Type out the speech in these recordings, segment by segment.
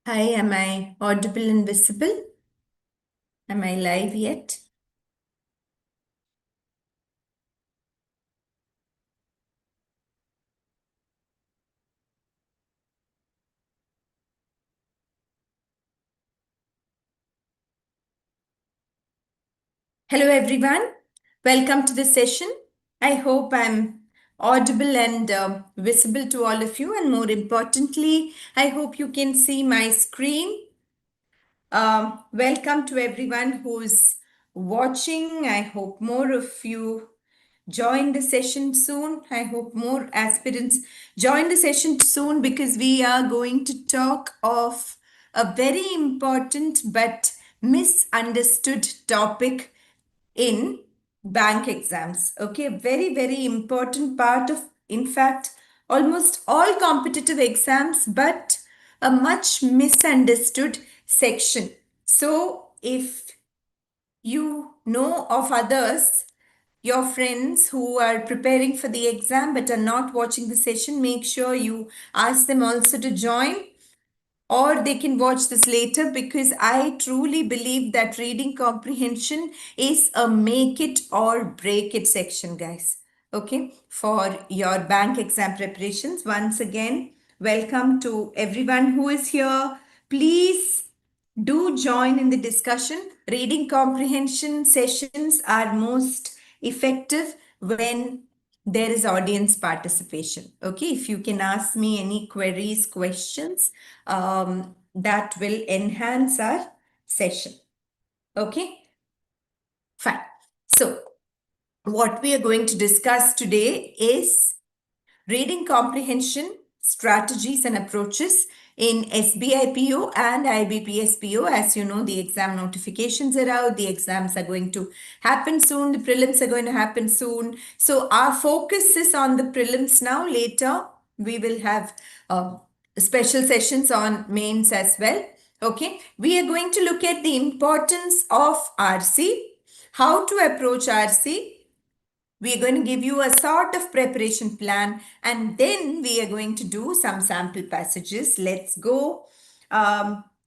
Hi, am I audible and visible? Am I live yet? Hello, everyone. Welcome to the session. I hope I'm audible and visible to all of you. And more importantly, I hope you can see my screen. Welcome to everyone who's watching. I hope more of you join the session soon. I hope more aspirants join the session soon because we are going to talk of a very important but misunderstood topic in bank exams. Okay, very, very important part of, in fact, almost all competitive exams, but a much misunderstood section. So, if you know of others, your friends who are preparing for the exam but are not watching the session, make sure you ask them also to join, or they can watch this later, because I truly believe that reading comprehension is a make it or break it section, guys. Okay, for your bank exam preparations. Once again, welcome to everyone who is here. Please do join in the discussion. Reading comprehension sessions are most effective when there is audience participation. Okay, if you can ask me any queries, questions, that will enhance our session. Okay, fine. So, what we are going to discuss today is reading comprehension strategies and approaches in SBIPO and IBPSPO. As you know, the exam notifications are out. The exams are going to happen soon. The prelims are going to happen soon. So our focus is on the prelims now. Later, we will have special sessions on mains as well. Okay. We are going to look at the importance of RC, how to approach RC. We are going to give you a sort of preparation plan, and then we are going to do some sample passages. Let's go.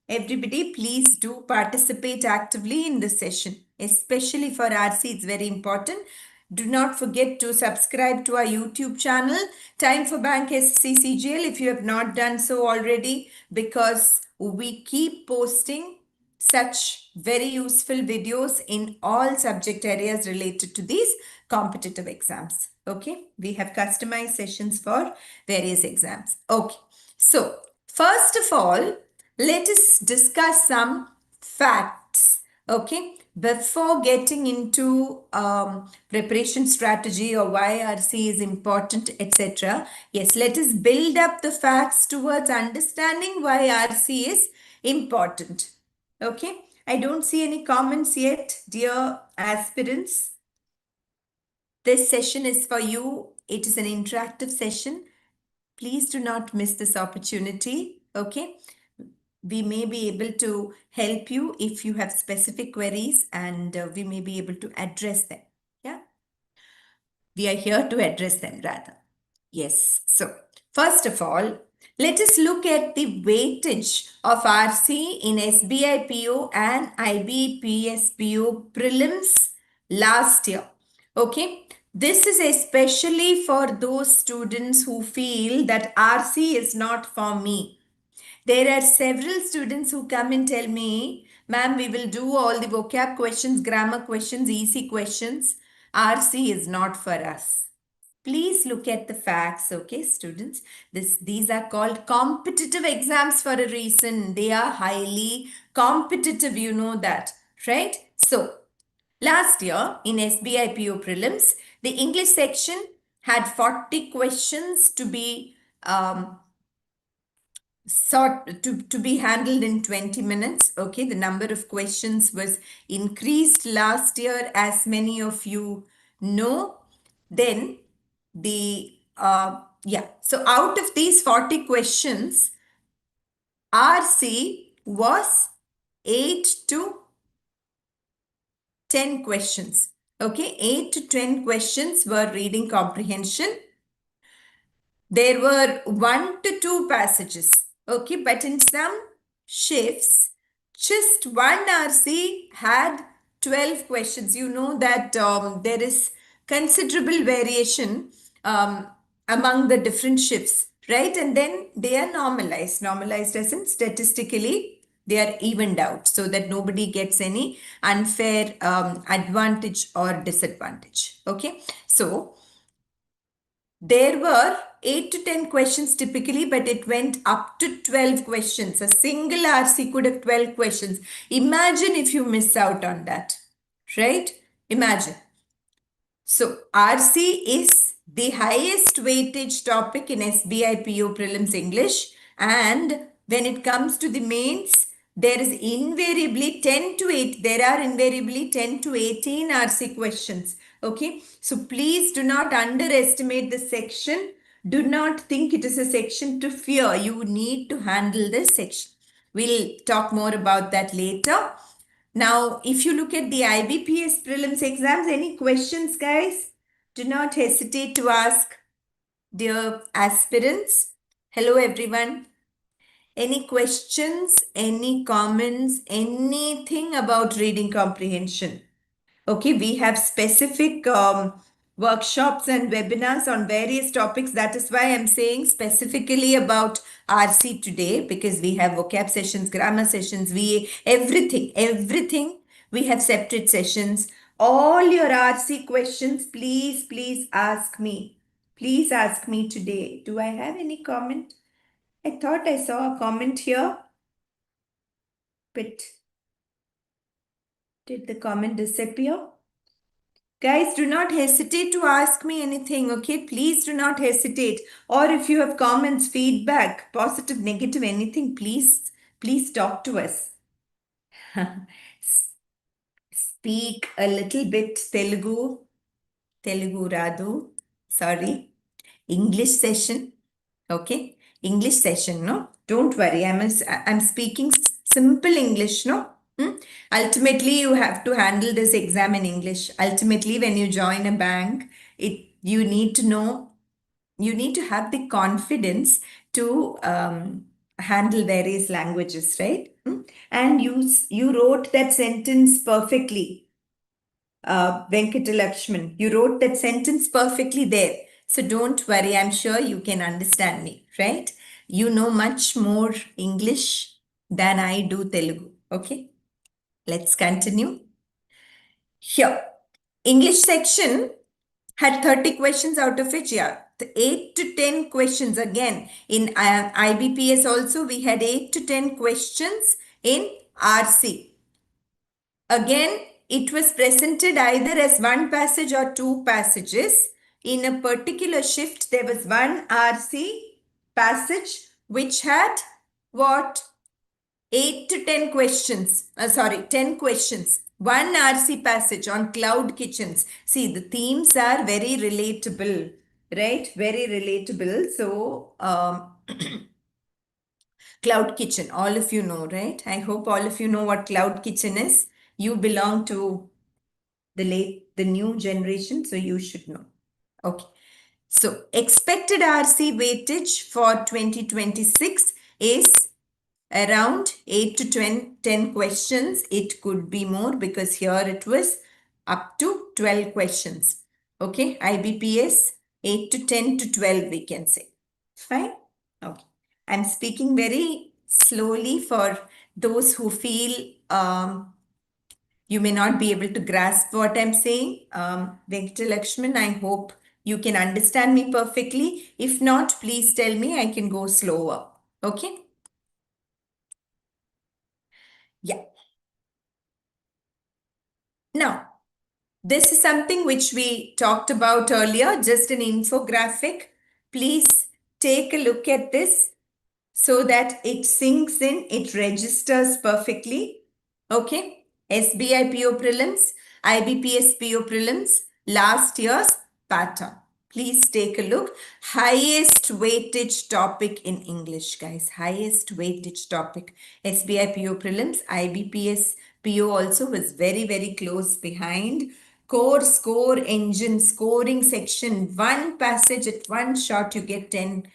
Everybody, please do participate actively in this session, especially for RC. It's very important. Do not forget to subscribe to our YouTube channel, Time for Bank SSCCGL, if you have not done so already, because we keep posting such very useful videos in all subject areas related to these competitive exams. Okay, we have customized sessions for various exams. Okay, so first of all, let us discuss some facts. Okay, before getting into preparation strategy or why RC is important, etc. Yes, let us build up the facts towards understanding why RC is important. Okay, I don't see any comments yet, dear aspirants. This session is for you. It is an interactive session. Please do not miss this opportunity. Okay, we may be able to help you if you have specific queries, and we may be able to address them. Yeah, we are here to address them rather. Yes. So, first of all, let us look at the weightage of RC in SBIPO and IBPSPO prelims last year. Okay. This is especially for those students who feel that RC is not for me. There are several students who come and tell me, ma'am, we will do all the vocab questions, grammar questions, easy questions. RC is not for us. Please look at the facts, okay, students. These are called competitive exams for a reason. They are highly competitive, you know that, right? So, last year in SBIPO prelims, the English section had 40 questions to be to be handled in 20 minutes. Okay, the number of questions was increased last year, as many of you know. Then the yeah, so out of these 40 questions, RC was 8 to 10 questions. Okay, 8 to 10 questions were reading comprehension. There were 1 to 2 passages. Okay, but in some shifts, just one RC had 12 questions. You know that there is considerable variation um, among the different shifts, right? And then they are normalized. Normalized as in statistically, they are evened out so that nobody gets any unfair advantage or disadvantage. Okay. So there were 8 to 10 questions typically, but it went up to 12 questions. A single RC could have 12 questions. Imagine if you miss out on that, right? Imagine. So RC is the highest weightage topic in SBI PO Prelims English. And when it comes to the mains, there is invariably 10 to 8. There are invariably 10 to 18 RC questions. Okay. So please do not underestimate the section. Do not think it is a section to fear. You need to handle this section. We'll talk more about that later. Now, if you look at the IBPS prelims exams, any questions, guys? Do not hesitate to ask, dear aspirants. Hello, everyone. Any questions, any comments, anything about reading comprehension? Okay, we have specific workshops and webinars on various topics. That is why I'm saying specifically about RC today, because we have vocab sessions, grammar sessions, VA, everything. We have separate sessions. All your RC questions, please ask me. Please ask me today. Do I have any comment? I thought I saw a comment here, but did the comment disappear? Guys, do not hesitate to ask me anything, okay? Please do not hesitate. Or if you have comments, feedback, positive, negative, anything, please talk to us. Speak a little bit Telugu Radu, sorry. English session, okay? English session, no? Don't worry, I'm speaking simple English, no? Ultimately, you have to handle this exam in English. Ultimately, when you join a bank, you need to know, you need to have the confidence to handle various languages, right? And you wrote that sentence perfectly, Venkatalakshman. You wrote that sentence perfectly there. So don't worry, I'm sure you can understand me, right? You know much more English than I do Telugu, okay? Let's continue. Here, English section had 30 questions, out of which, yeah, 8 to 10 questions. Again, in IBPS also, we had 8 to 10 questions in RC. Again, it was presented either as one passage or two passages. In a particular shift, there was one RC passage which had what? 8 to 10 questions. 10 questions. One RC passage on cloud kitchens. See, the themes are very relatable, right? Very relatable. So, cloud kitchen, all of you know, right? I hope all of you know what cloud kitchen is. You belong to the new generation, so you should know. Okay. So, expected RC weightage for 2026 is around 8 to 10 questions. It could be more because here it was up to 12 questions. Okay, IBPS 8 to 10 to 12 we can say. Fine. Okay. I'm speaking very slowly for those who feel you may not be able to grasp what I'm saying. Venkatalakshman, I hope you can understand me perfectly. If not, please tell me, I can go slower. Okay. Yeah. Now, this is something which we talked about earlier, just an infographic. Please take a look at this so that it sinks in, it registers perfectly. Okay. SBI PO Prelims, IBPSPO Prelims, last year's pattern. Please take a look. Highest weightage topic in English, guys. Highest weightage topic. SBI PO Prelims, IBPS PO also was very close behind. Core score engine scoring section. One passage at one shot, you get 10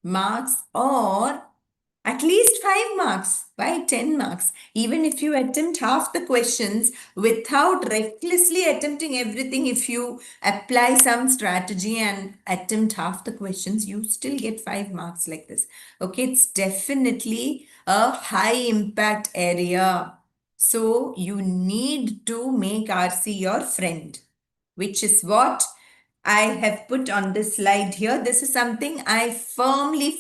marks, or at least 5 marks. Why 10 marks? Even if you attempt half the questions without recklessly attempting everything, if you apply some strategy and attempt half the questions, you still get 5 marks like this. Okay, it's definitely a high impact area. So you need to make RC your friend, which is what I have put on this slide here. This is something I firmly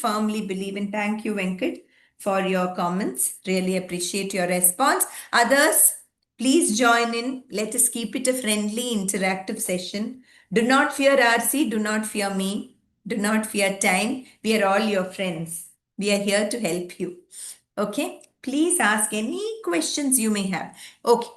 believe in. Thank you, Venkat, for your comments. Really appreciate your response. Others, please join in. Let us keep it a friendly, interactive session. Do not fear RC. Do not fear me. Do not fear time. We are all your friends. We are here to help you. Okay? Please ask any questions you may have. Okay.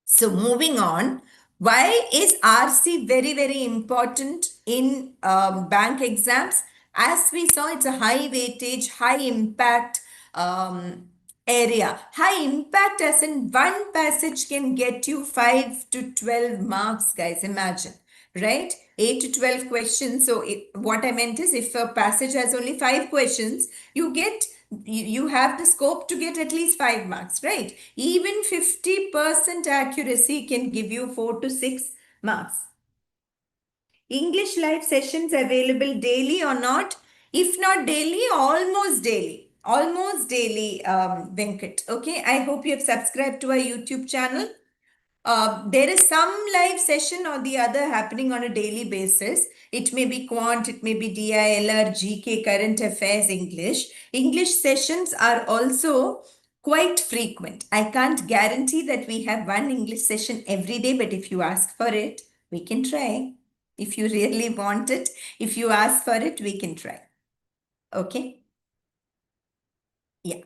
So moving on, why is RC very important in bank exams? As we saw, it's a high weightage, high impact area. High impact as in one passage can get you 5 to 12 marks, guys. Imagine, right? 8 to 12 questions. So what I meant is if a passage has only 5 questions, you have the scope to get at least 5 marks, right? Even 50% accuracy can give you 4 to 6 marks. English live sessions available daily or not? If not daily, almost daily. Almost daily, Venkat. Okay, I hope you have subscribed to our YouTube channel. There is some live session or the other happening on a daily basis. It may be quant, it may be DILR, GK, current affairs, English. English sessions are also quite frequent. I can't guarantee that we have one English session every day, but if you ask for it, we can try. If you really want it, if you ask for it, we can try. Okay? Yeah.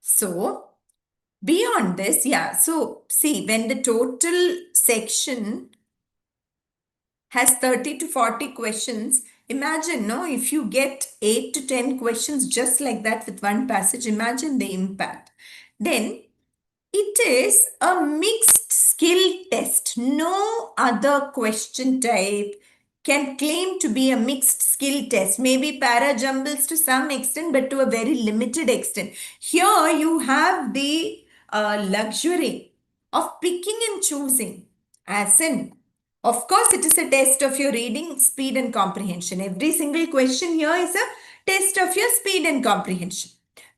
So, beyond this, yeah. So, see, when the total section has 30 to 40 questions, imagine, no, if you get 8 to 10 questions just like that with one passage, imagine the impact. Then it is a mixed skill test. No other question type can claim to be a mixed skill test. Maybe para jumbles to some extent, but to a very limited extent. Here you have the luxury of picking and choosing. As in, of course, it is a test of your reading speed and comprehension. Every single question here is a test of your speed and comprehension.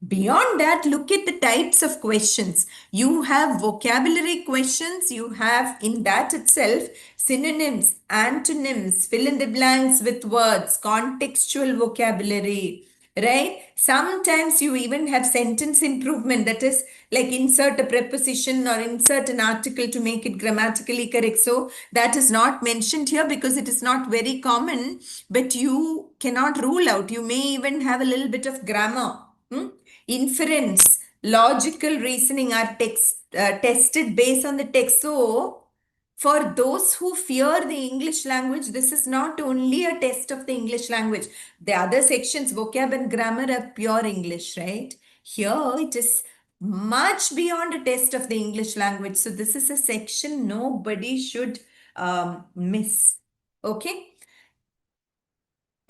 Beyond that, look at the types of questions. You have vocabulary questions. You have in that itself synonyms, antonyms, fill in the blanks with words, contextual vocabulary, right? Sometimes you even have sentence improvement, that is like insert a preposition or insert an article to make it grammatically correct. So that is not mentioned here because it is not very common, but you cannot rule out. You may even have a little bit of grammar. Inference, logical reasoning are tested based on the text. So for those who fear the English language, this is not only a test of the English language. The other sections, vocab and grammar, are pure English, right? Here it is much beyond a test of the English language. So this is a section nobody should miss. Okay.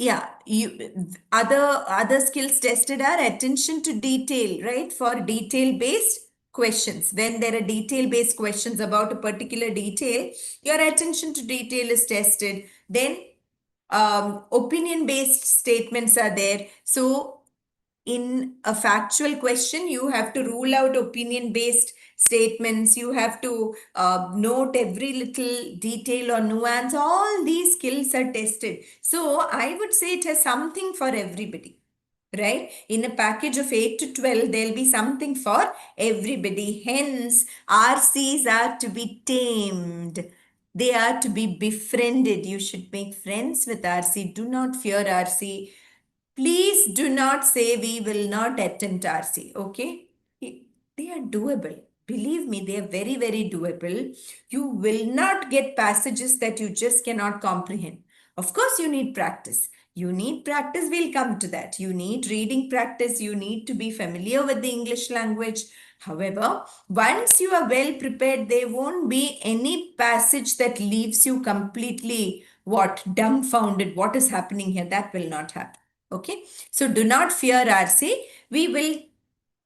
Yeah, other skills tested are attention to detail, right? For detail based questions. When there are detail based questions about a particular detail, your attention to detail is tested. Then opinion based statements are there. So in a factual question, you have to rule out opinion based statements. You have to note every little detail or nuance. All these skills are tested. So I would say it has something for everybody, right? In a package of 8 to 12, there'll be something for everybody. Hence, RCs are to be tamed. They are to be befriended. You should make friends with RC. Do not fear RC. Please do not say we will not attempt RC, okay? They are doable. Believe me, they are very doable. You will not get passages that you just cannot comprehend. Of course, you need practice. You need practice, we'll come to that. You need reading practice. You need to be familiar with the English language. However, once you are well prepared, there won't be any passage that leaves you completely, dumbfounded. What is happening here? That will not happen. Okay, so do not fear RC. we will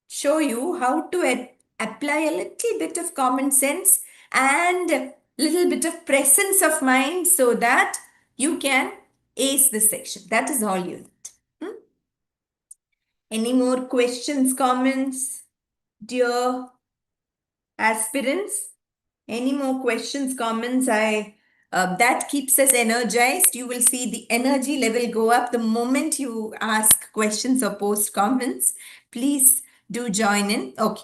show you how to apply a little bit of common sense and a little bit of presence of mind so that you can ace this section. That is all you need. Any more questions, comments, dear aspirants? Any more questions, comments? That keeps us energized. You will see the energy level go up the moment you ask questions or post comments. Please do join in. Okay.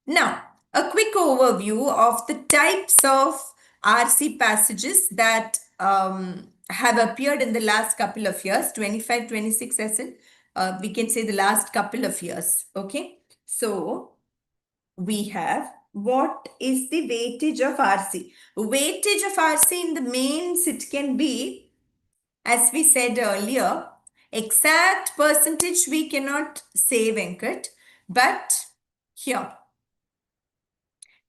Now, a quick overview of the types of RC passages that have appeared in the last couple of years, 25, 26 as in, we can say the last couple of years. Okay. So, we have what is the weightage of RC? Weightage of RC in the mains, it can be, as we said earlier, exact percentage we cannot say, Venkat, but here,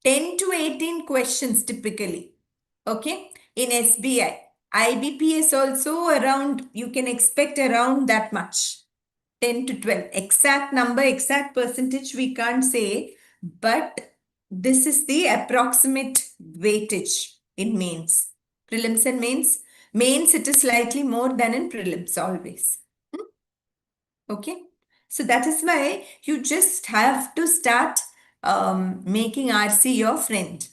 10 to 18 questions typically, okay, in SBI. IBPS also around, you can expect around that much. 10 to 12. Exact number, exact percentage we can't say, but this is the approximate weightage in mains. Prelims and mains. Mains, it is slightly more than in prelims always. Okay. So that is why you just have to start making RC your friend.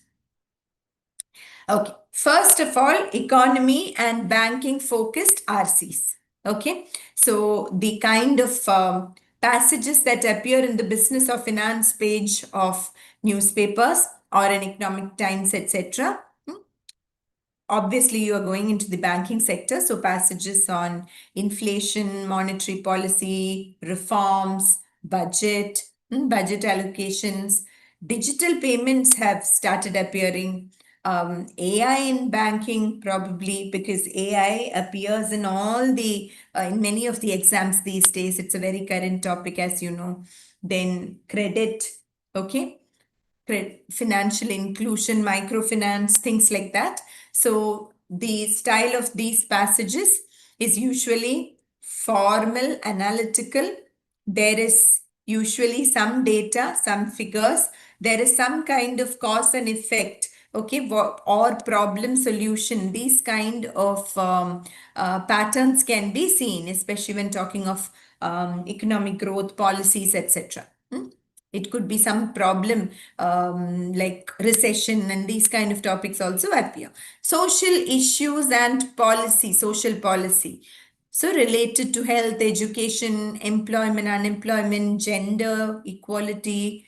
Okay. First of all, economy and banking focused RCs. Okay. So the kind of passages that appear in the business or finance page of newspapers or an economic times, etc. Obviously, you are going into the banking sector. So passages on inflation, monetary policy, reforms, budget, budget allocations, digital payments have started appearing. AI in banking, probably because AI appears in all the, in many of the exams these days. It's a very current topic, as you know. Then credit, okay, financial inclusion, microfinance, things like that. So the style of these passages is usually formal, analytical. There is usually some data, some figures. There is some kind of cause and effect, okay, or problem solution. These kind of patterns can be seen, especially when talking of economic growth policies, etc. It could be some problem like recession, and these kind of topics also appear. Social issues and policy, social policy. So related to health, education, employment, unemployment, gender, equality,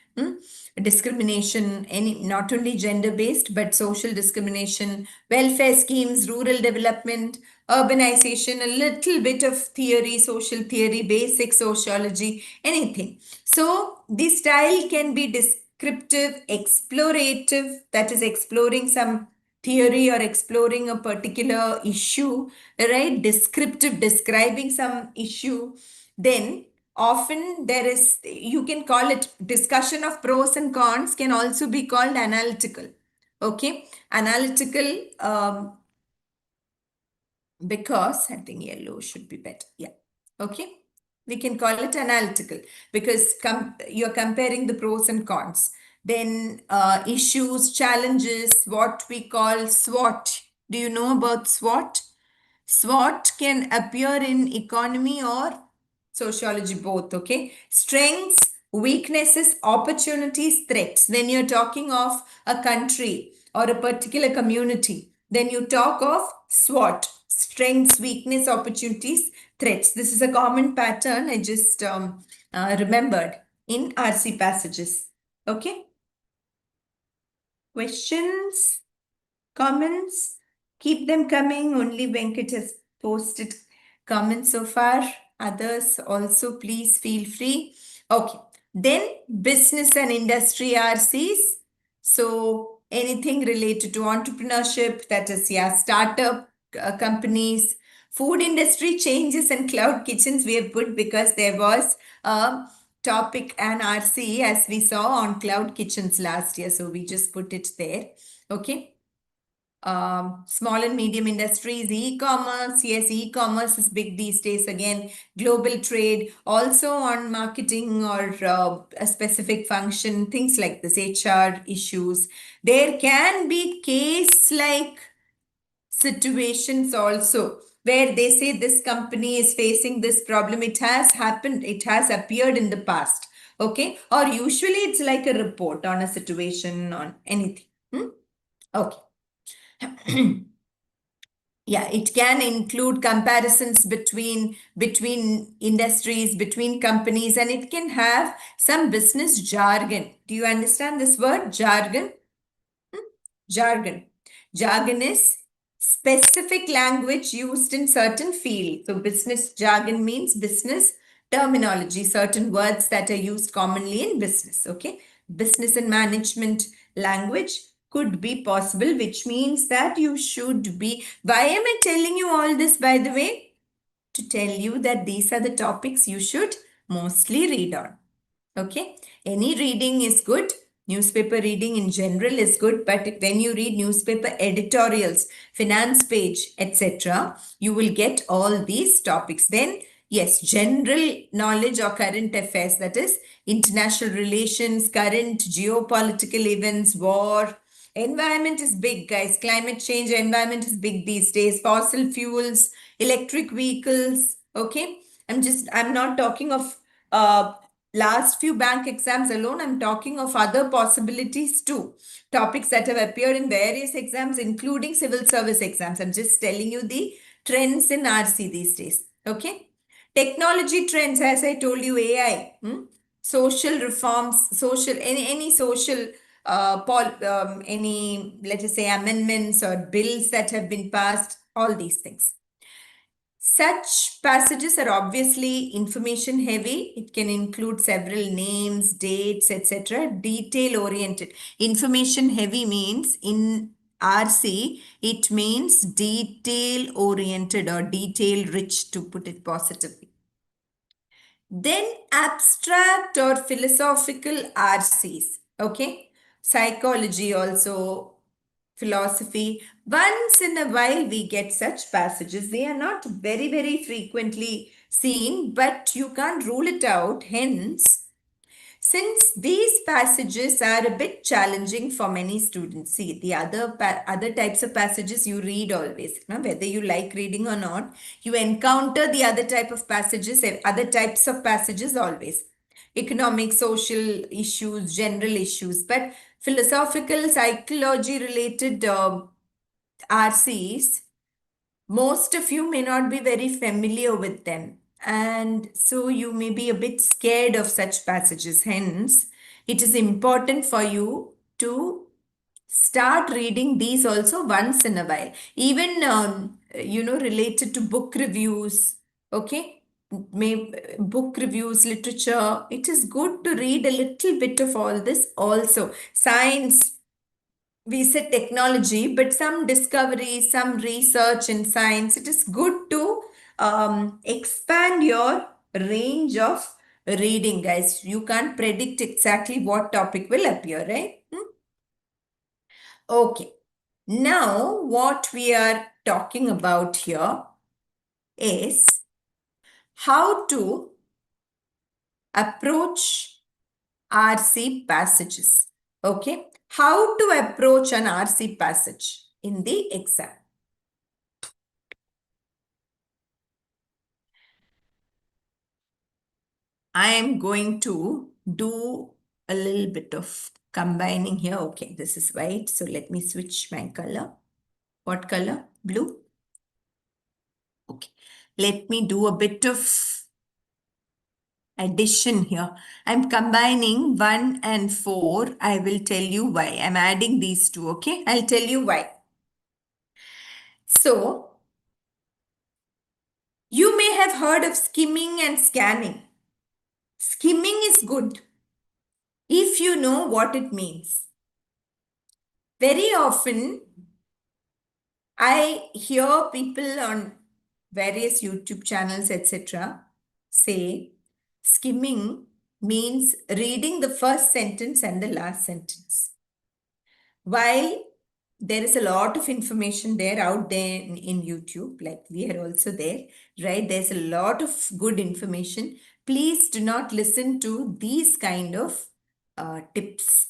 discrimination, any not only gender-based, but social discrimination, welfare schemes, rural development, urbanization, a little bit of theory, social theory, basic sociology, anything. So the style can be descriptive, explorative, that is exploring some theory or exploring a particular issue, right? Descriptive, describing some issue. Then often there is, you can call it discussion of pros and cons, can also be called analytical. Okay, analytical, because I think yellow should be better. Yeah. Okay. We can call it analytical because you're comparing the pros and cons. Then issues, challenges, what we call SWOT. Do you know about SWOT? SWOT can appear in economy or sociology, both. Okay. Strengths, weaknesses, opportunities, threats. When you're talking of a country or a particular community, then you talk of SWOT, strengths, weakness, opportunities, threats. This is a common pattern I just remembered in RC passages. Okay. Questions, comments? Keep them coming. Only Venkat has posted comments so far. Others also, please feel free. Okay. Then business and industry RCs. So anything related to entrepreneurship, that is, yeah, startup companies, food industry changes and cloud kitchens we have put because there was a topic and RC as we saw on cloud kitchens last year. So we just put it there. Okay. small and medium industries, e-commerce. Yes, e-commerce is big these days again. Global trade, also on marketing or a specific function, things like this, HR issues. There can be case like situations also where they say this company is facing this problem. It has happened, it has appeared in the past. Okay, or usually it's like a report on a situation on anything. Okay. Yeah, it can include comparisons between industries, between companies, and it can have some business jargon. Do you understand this word, jargon? Jargon. Jargon is specific language used in certain field. So business jargon means business terminology, certain words that are used commonly in business. Okay. Business and management language could be possible, which means that you should be. Why am I telling you all this, by the way? To tell you that these are the topics you should mostly read on. Okay, any reading is good. Newspaper reading in general is good, but when you read newspaper editorials, finance page, etc., you will get all these topics. Then, yes, general knowledge or current affairs, that is international relations, current geopolitical events, war. Environment is big, guys. Climate change, environment is big these days. Fossil fuels, electric vehicles. Okay, I'm not talking of last few bank exams alone. I'm talking of other possibilities too. Topics that have appeared in various exams, including civil service exams. I'm just telling you the trends in RC these days. Okay. Technology trends, as I told you, AI, social reforms, any social any, let us say, amendments or bills that have been passed, all these things. Such passages are obviously information heavy. It can include several names, dates, etc. Detail oriented. Information heavy means in RC, it means detail oriented or detail rich, to put it positively. Then abstract or philosophical RCs. Okay. Psychology also, philosophy. Once in a while, we get such passages. They are not very, very frequently seen, but you can't rule it out. Hence, since these passages are a bit challenging for many students, see, the other types of passages you read always, whether you like reading or not, you encounter the other type of passages, other types of passages always. Economic, social issues, general issues, but philosophical, psychology related RCs, most of you may not be very familiar with them. And so you may be a bit scared of such passages. Hence, it is important for you to start reading these also once in a while. Even, related to book reviews, okay? Book reviews, literature, it is good to read a little bit of all this also. Science, we said technology, but some discovery, some research in science, it is good to expand your range of reading, guys. You can't predict exactly what topic will appear, right? Okay. Now, what we are talking about here is how to approach RC passages. Okay. How to approach an RC passage in the exam. I am going to do a little bit of combining here. Okay, this is white. So let me switch my color. What color? Blue. Okay. Let me do a bit of addition here. I'm combining 1 and 4. I will tell you why. I'm adding these two. Okay. I'll tell you why. So you may have heard of skimming and scanning. Skimming is good if you know what it means. Very often, I hear people on various YouTube channels, etc., say skimming means reading the first sentence and the last sentence. While there is a lot of information there out there in YouTube, like we are also there, right? There's a lot of good information. Please do not listen to these kind of tips.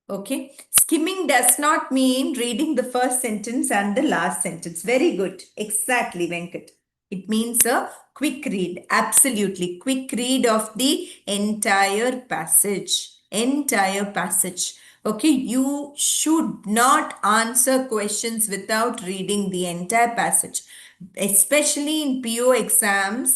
Okay. Skimming does not mean reading the first sentence and the last sentence. Very good. Exactly, Venkat. It means a quick read. Absolutely. Quick read of the entire passage. Entire passage. Okay. You should not answer questions without reading the entire passage. Especially in PO exams,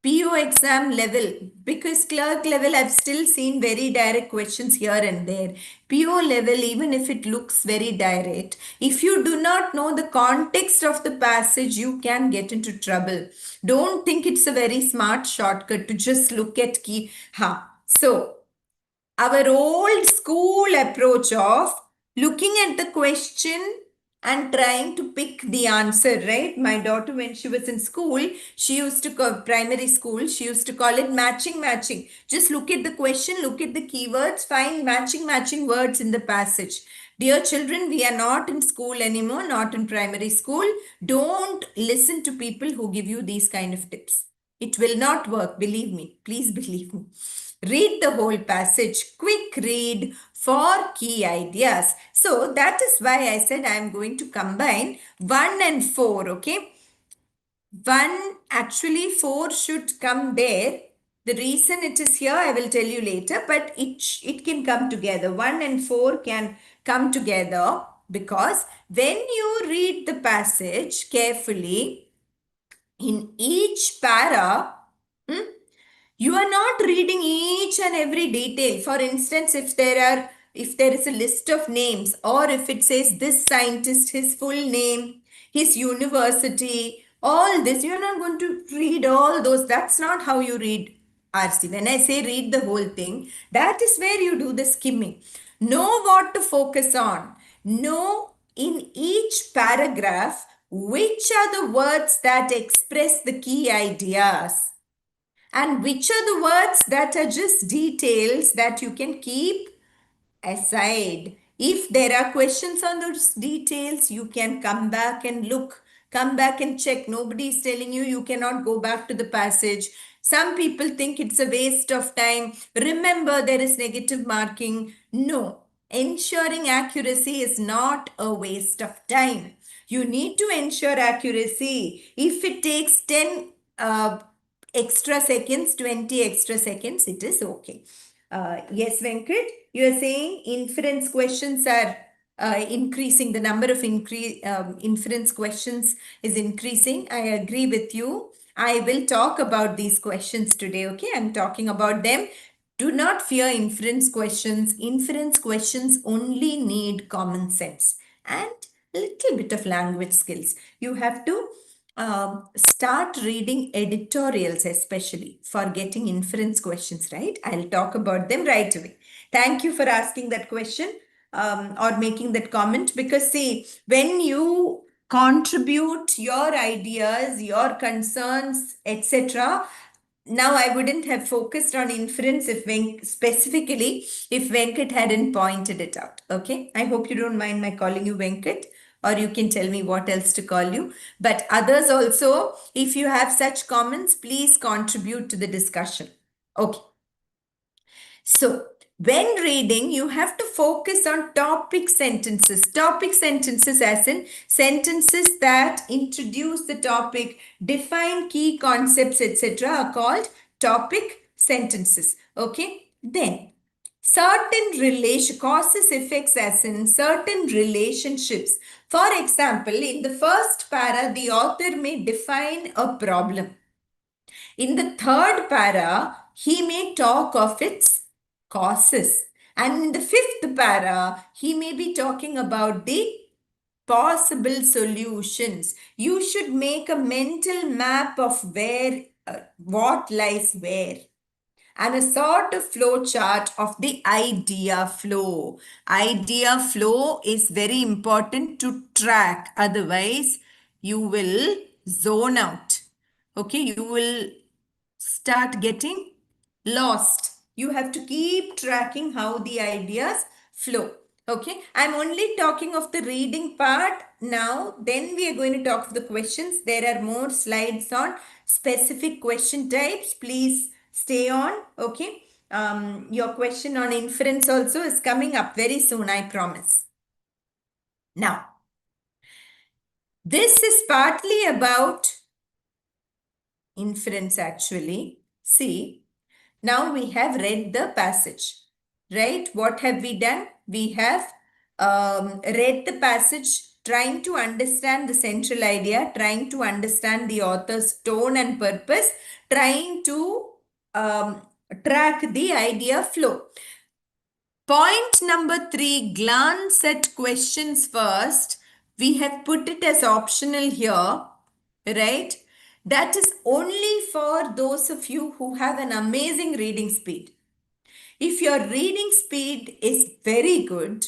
PO exam level, because clerk level, I've still seen very direct questions here and there. PO level, even if it looks very direct, if you do not know the context of the passage, you can get into trouble. Don't think it's a very smart shortcut to just look at key. So, our old school approach of looking at the question and trying to pick the answer, right? My daughter, when she was in school, she used to call primary school, she used to call it matching. Just look at the question, look at the keywords, find matching words in the passage. Dear children, we are not in school anymore, not in primary school. Don't listen to people who give you these kind of tips. It will not work, believe me. Please believe me. Read the whole passage, quick read for key ideas. So that is why I said I am going to combine 1 and 4, okay? 1, actually 4 should come there. The reason it is here, I will tell you later, but it can come together. 1 and 4 can come together because when you read the passage carefully, in each para, you are not reading each and every detail. For instance, if there is a list of names, or if it says this scientist, his full name, his university, all this, you're not going to read all those. That's not how you read RC. When I say read the whole thing, that is where you do the skimming. Know what to focus on. Know in each paragraph which are the words that express the key ideas, and which are the words that are just details that you can keep aside. If there are questions on those details, you can come back and look, come back and check. Nobody is telling you you cannot go back to the passage. Some people think it's a waste of time. Remember, there is negative marking. No, ensuring accuracy is not a waste of time. You need to ensure accuracy. If it takes 10 extra seconds, 20 extra seconds, it is okay. Yes, Venkat, you are saying inference questions are increasing. The number of inference questions is increasing. I agree with you. I will talk about these questions today. Okay, I'm talking about them. Do not fear inference questions. Inference questions only need common sense and a little bit of language skills. You have to start reading editorials, especially for getting inference questions, right? I'll talk about them right away. Thank you for asking that question or making that comment, because see, when you contribute your ideas, your concerns, etc., now I wouldn't have focused on inference if specifically if Venkat hadn't pointed it out. Okay, I hope you don't mind my calling you Venkat, or you can tell me what else to call you. But others also, if you have such comments, please contribute to the discussion. Okay. So, when reading, you have to focus on topic sentences. Topic sentences, as in sentences that introduce the topic, define key concepts, etc., are called topic sentences. Okay. Then, certain causes effects, as in certain relationships. For example, in the first para, the author may define a problem. In the third para, he may talk of its causes. And in the fifth para, he may be talking about the possible solutions. You should make a mental map of where, what lies where, and a sort of flow chart of the idea flow. Idea flow is very important to track. Otherwise, you will zone out. Okay, you will start getting lost. You have to keep tracking how the ideas flow. Okay, I'm only talking of the reading part now. Then we are going to talk of the questions. There are more slides on specific question types. Please stay on. Okay, your question on inference also is coming up very soon, I promise. Now, this is partly about inference actually. See, now we have read the passage, right? What have we done? We have read the passage, trying to understand the central idea, trying to understand the author's tone and purpose, trying to track the idea flow. Point number 3, glance at questions first. We have put it as optional here, right? That is only for those of you who have an amazing reading speed. If your reading speed is very good,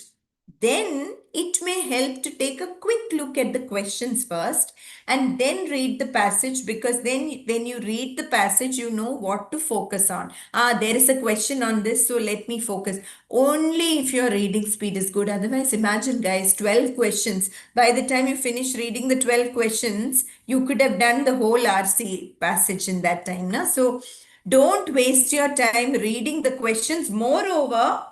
then it may help to take a quick look at the questions first and then read the passage, because then when you read the passage, you know what to focus on. There is a question on this, so let me focus. Only if your reading speed is good. Otherwise, imagine guys, 12 questions. By the time you finish reading the 12 questions, you could have done the whole RC passage in that time. Na? So don't waste your time reading the questions. Moreover,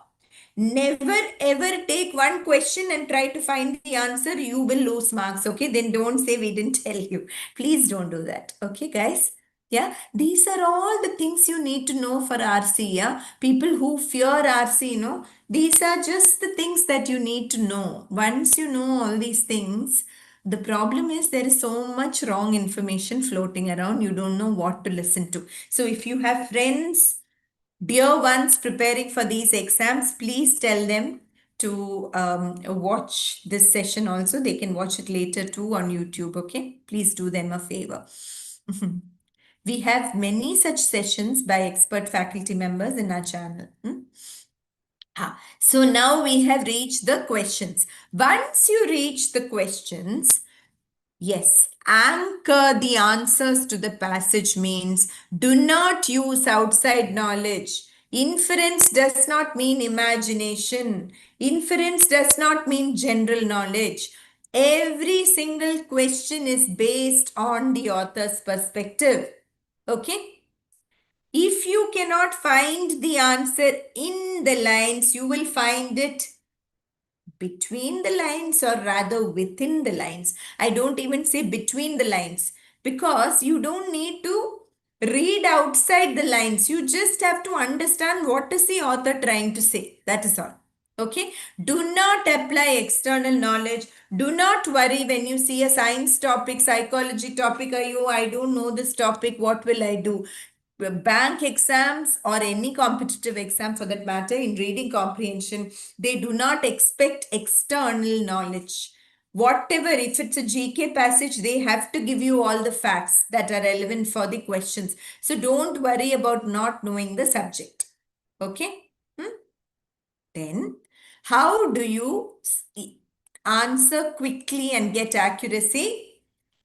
never ever take one question and try to find the answer. You will lose marks. Okay, then don't say we didn't tell you. Please don't do that. Okay, guys. Yeah, these are all the things you need to know for RC. Yeah, people who fear RC, these are just the things that you need to know. Once you know all these things, the problem is there is so much wrong information floating around. You don't know what to listen to. So if you have friends, dear ones preparing for these exams, please tell them to watch this session also. They can watch it later too on YouTube. Okay, please do them a favor. We have many such sessions by expert faculty members in our channel. So now we have reached the questions. Once you reach the questions, yes, anchor the answers to the passage means do not use outside knowledge. Inference does not mean imagination. Inference does not mean general knowledge. Every single question is based on the author's perspective. Okay? If you cannot find the answer in the lines, you will find it between the lines, or rather within the lines. I don't even say between the lines, because you don't need to read outside the lines. You just have to understand what is the author trying to say. That is all. Okay. Do not apply external knowledge. Do not worry when you see a science topic, psychology topic. I don't know this topic. What will I do? Bank exams or any competitive exam for that matter, in reading comprehension, they do not expect external knowledge. Whatever, if it's a GK passage, they have to give you all the facts that are relevant for the questions. So don't worry about not knowing the subject. Okay? Then, how do you answer quickly and get accuracy?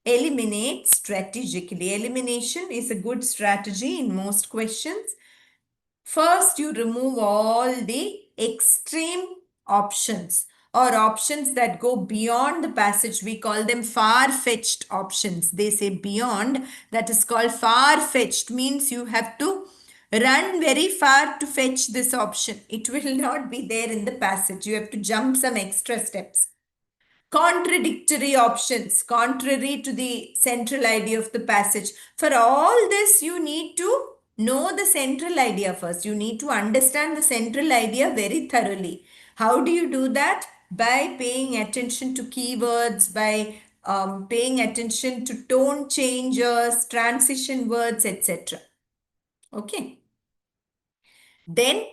Eliminate strategically. Elimination is a good strategy in most questions. First, you remove all the extreme options, or options that go beyond the passage. We call them far-fetched options. They say beyond, that is called far-fetched, means you have to run very far to fetch this option. It will not be there in the passage. You have to jump some extra steps. Contradictory options, contrary to the central idea of the passage. For all this, you need to know the central idea first. You need to understand the central idea very thoroughly. How do you do that? By paying attention to keywords, by paying attention to tone changes, transition words, etc. Okay. Then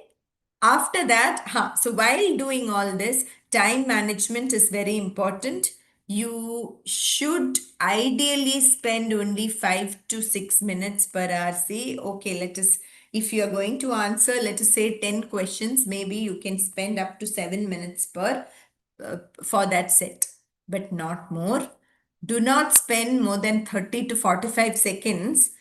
after that, so while doing all this, time management is very important. You should ideally spend only 5 to 6 minutes per RC. Okay, if you are going to answer, let us say 10 questions, maybe you can spend up to 7 minutes for that set, but not more. Do not spend more than 30 to 45 seconds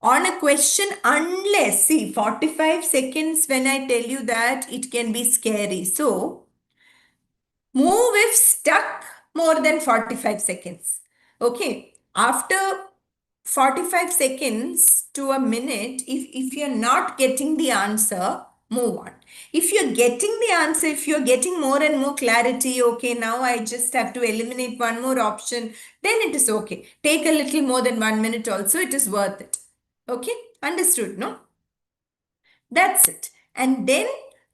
on a question, unless, see, 45 seconds, when I tell you that, it can be scary. So Move if stuck more than 45 seconds. Okay. After 45 seconds to a minute, if you're not getting the answer, move on. If you're getting the answer, if you're getting more and more clarity, okay, now I just have to eliminate one more option, then it is okay. Take a little more than 1 minute also, it is worth it. Okay, understood, no? That's it. And then,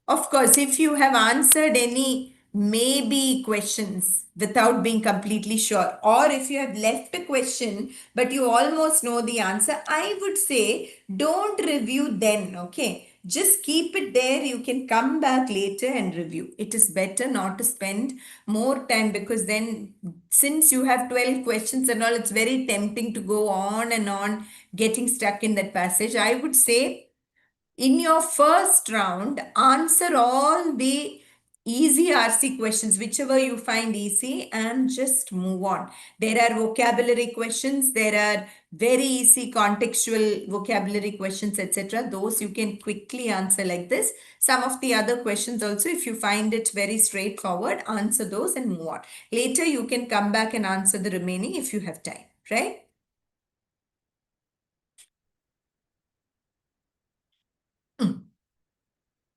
of course, if you have answered any maybe questions without being completely sure, or if you have left a question but you almost know the answer, I would say don't review then, okay? Just keep it there. You can come back later and review. It is better not to spend more time, because then, since you have 12 questions and all, it's very tempting to go on and on getting stuck in that passage. I would say in your first round, answer all the easy RC questions, whichever you find easy, and just move on. There are vocabulary questions, there are very easy contextual vocabulary questions, etc. Those you can quickly answer like this. Some of the other questions also, if you find it very straightforward, answer those and move on. Later, you can come back and answer the remaining if you have time, right?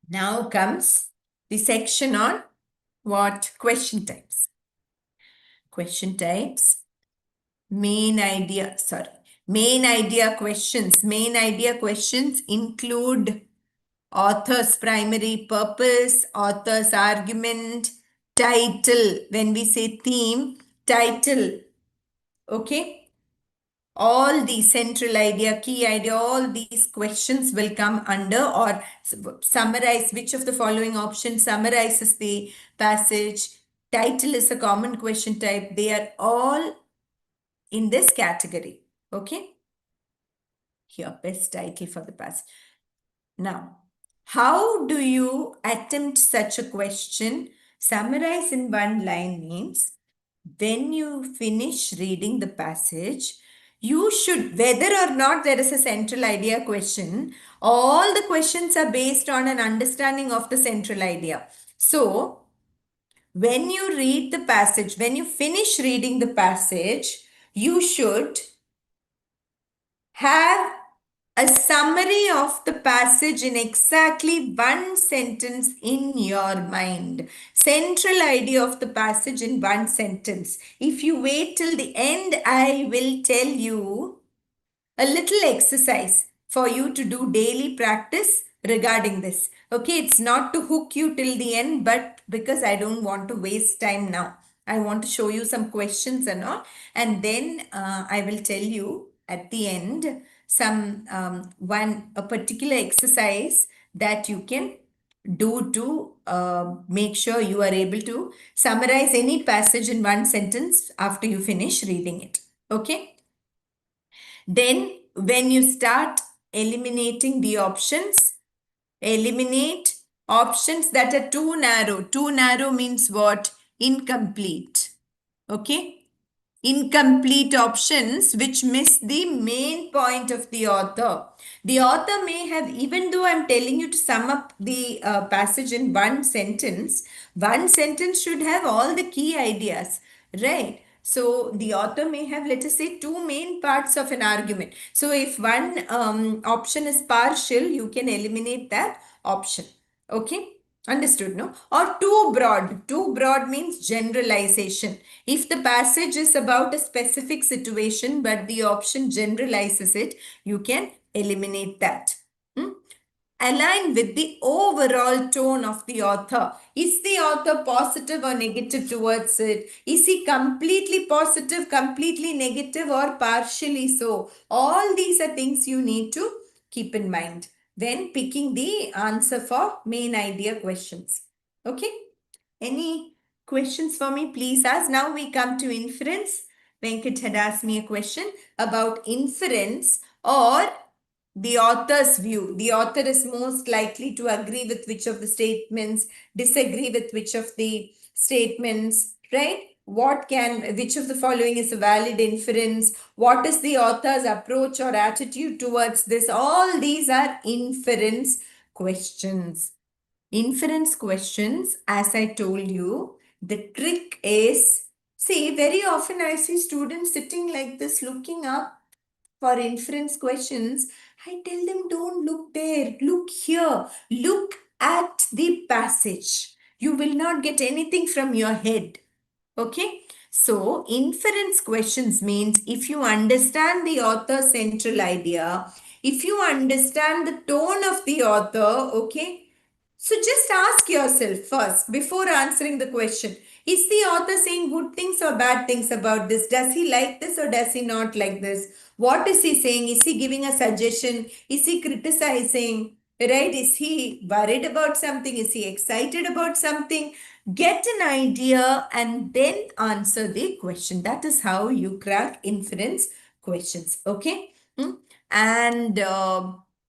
Now comes the section on what? Question types. Question types. Main idea questions. Main idea questions include author's primary purpose, author's argument, title. When we say theme, title. Okay. All the central idea, key idea, all these questions will come under, or summarize which of the following options summarizes the passage. Title is a common question type. They are all in this category. Okay. Here, best title for the passage. Now, how do you attempt such a question? Summarize in one line means when you finish reading the passage, you should, whether or not there is a central idea question, all the questions are based on an understanding of the central idea. So, when you read the passage, when you finish reading the passage, you should have a summary of the passage in exactly one sentence in your mind. Central idea of the passage in one sentence. If you wait till the end, I will tell you a little exercise for you to do daily practice regarding this. Okay, it's not to hook you till the end, but because I don't want to waste time now. I want to show you some questions and all, and then I will tell you at the end some a particular exercise that you can do to make sure you are able to summarize any passage in one sentence after you finish reading it. Okay. Then when you start eliminating the options, eliminate options that are too narrow. Too narrow means what? Incomplete. Okay. Incomplete options which miss the main point of the author. The author may have, even though I'm telling you to sum up the passage in one sentence should have all the key ideas, right? So the author may have, let us say, two main parts of an argument. So if one option is partial, you can eliminate that option. Okay. Understood, no? Or too broad. Too broad means generalization. If the passage is about a specific situation, but the option generalizes it, you can eliminate that. Align with the overall tone of the author. Is the author positive or negative towards it? Is he completely positive, completely negative, or partially so? All these are things you need to keep in mind when picking the answer for main idea questions. Okay? Any questions for me? Please ask. Now we come to inference. Venkat had asked me a question about inference, or the author's view. The author is most likely to agree with which of the statements, disagree with which of the statements, right? Which of the following is a valid inference? What is the author's approach or attitude towards this? All these are inference questions. Inference questions, as I told you, The trick is, see, very often I see students sitting like this looking up for inference questions. I tell them, don't look there, look here, look at the passage. You will not get anything from your head. Okay, so inference questions means if you understand the author's central idea, if you understand the tone of the author, okay, so just ask yourself first before answering the question, is the author saying good things or bad things about this? Does he like this or does he not like this? What is he saying? Is he giving a suggestion? Is he criticizing? Right? Is he worried about something? Is he excited about something? Get an idea and then answer the question. That is how you crack inference questions. Okay. And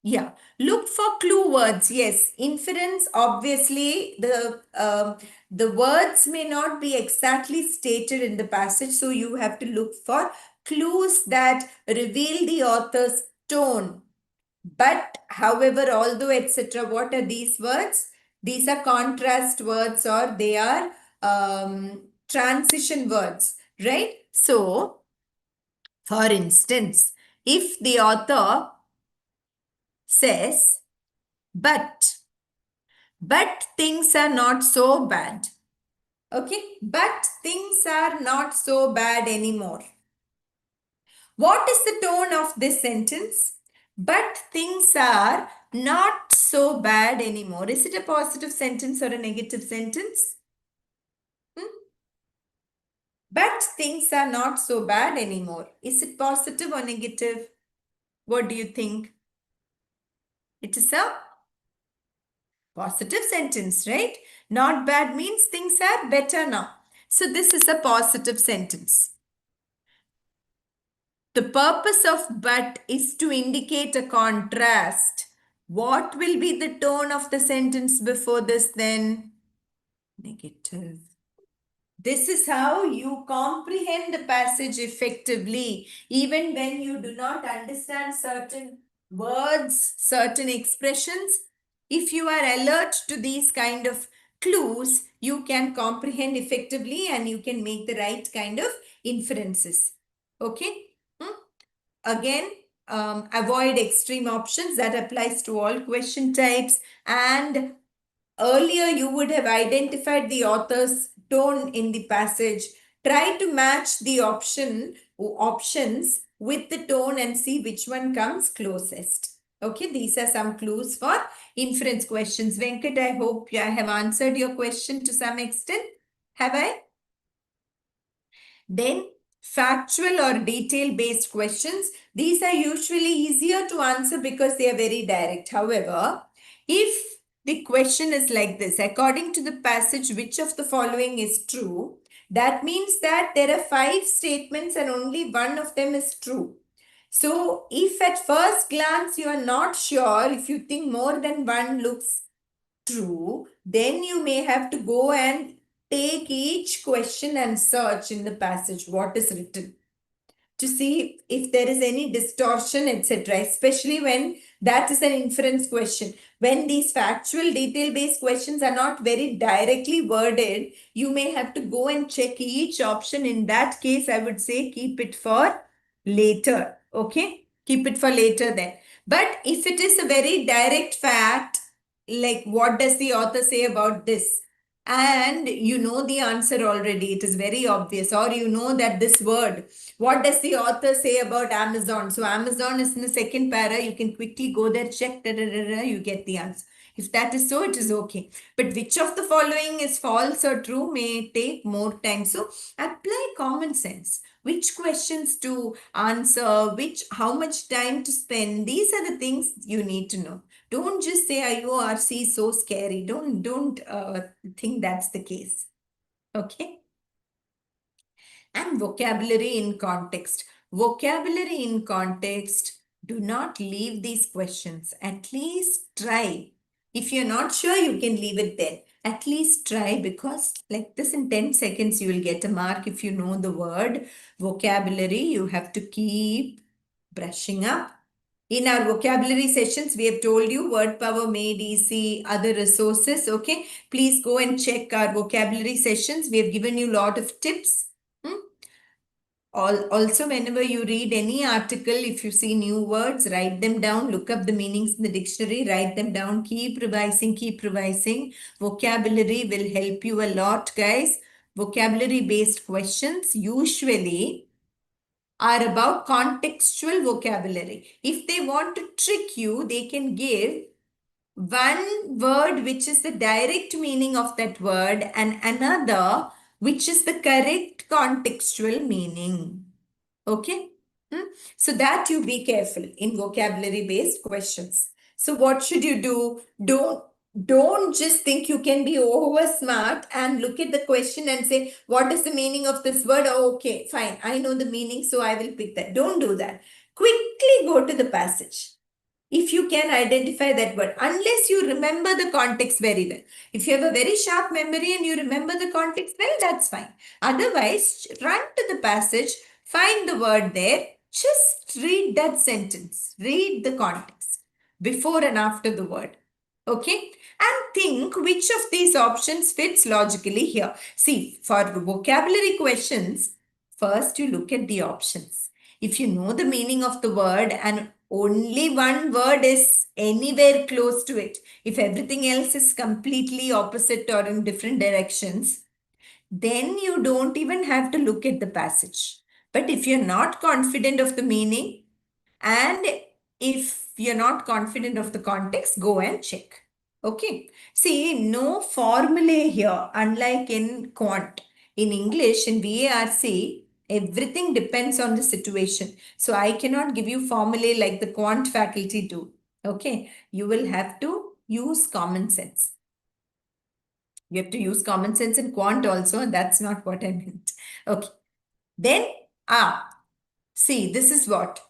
yeah, look for clue words. Yes, inference, obviously, the words may not be exactly stated in the passage. So you have to look for clues that reveal the author's tone. But, however, although, etc., what are these words? These are contrast words or they are transition words, right? So, for instance, if the author says, but things are not so bad. Okay, but things are not so bad anymore. What is the tone of this sentence? But things are not so bad anymore. Is it a positive sentence or a negative sentence? But things are not so bad anymore. Is it positive or negative? What do you think? It is a positive sentence, right? Not bad means things are better now. So this is a positive sentence. The purpose of but is to indicate a contrast. What will be the tone of the sentence before this then? Negative. This is how you comprehend the passage effectively, even when you do not understand certain words, certain expressions. If you are alert to these kind of clues, you can comprehend effectively and you can make the right kind of inferences. Okay? Again, avoid extreme options. That applies to all question types. And earlier, you would have identified the author's tone in the passage. Try to match the options with the tone and see which one comes closest. Okay, these are some clues for inference questions. Venkat, I hope I have answered your question to some extent. Have I? Then factual or detail based questions. These are usually easier to answer because they are very direct. However, if the question is like this, according to the passage, which of the following is true? That means that there are 5 statements and only one of them is true. So if at first glance you are not sure, if you think more than one looks true, then you may have to go and take each question and search in the passage what is written to see if there is any distortion, etc. Especially when that is an inference question. When these factual detail-based questions are not very directly worded, you may have to go and check each option. In that case, I would say keep it for later. Okay? Keep it for later then. But if it is a very direct fact, like what does the author say about this? And you know the answer already, it is very obvious, or you know that this word, what does the author say about Amazon? So Amazon is in the second para, you can quickly go there, check, you get the answer. If that is so, it is okay. But which of the following is false or true may take more time. So apply common sense. Which questions to answer, how much time to spend. These are the things you need to know. Don't just say IORC is so scary. Don't think that's the case. Okay. And vocabulary in context. Vocabulary in context, do not leave these questions. At least try. If you're not sure, you can leave it there. At least try, because like this in 10 seconds, you will get a mark if you know the word. Vocabulary, you have to keep brushing up. In our vocabulary sessions, we have told you word power, made easy, other resources. Okay, please go and check our vocabulary sessions. We have given you a lot of tips. Also, whenever you read any article, if you see new words, write them down, look up the meanings in the dictionary, write them down, keep revising, keep revising. Vocabulary will help you a lot, guys. Vocabulary based questions usually are about contextual vocabulary. If they want to trick you, they can give one word which is the direct meaning of that word and another which is the correct contextual meaning. Okay? So that you be careful in vocabulary based questions. So what should you do? Don't just think you can be over smart and look at the question and say, what is the meaning of this word? Oh, okay, fine. I know the meaning, so I will pick that. Don't do that. Quickly go to the passage. If you can identify that word, unless you remember the context very well. If you have a very sharp memory and you remember the context well, that's fine. Otherwise, run to the passage, find the word there, just read that sentence, read the context before and after the word. Okay, and think which of these options fits logically here. See, for vocabulary questions, first you look at the options. If you know the meaning of the word and only one word is anywhere close to it, if everything else is completely opposite or in different directions, then you don't even have to look at the passage. But if you're not confident of the meaning and if you're not confident of the context, go and check. Okay. See, no formulae here, unlike in quant. In English, in BARC, everything depends on the situation. So I cannot give you formulae like the quant faculty do. Okay. You will have to use common sense. You have to use common sense in quant also, and that's not what I meant. Okay. Then, see, this is what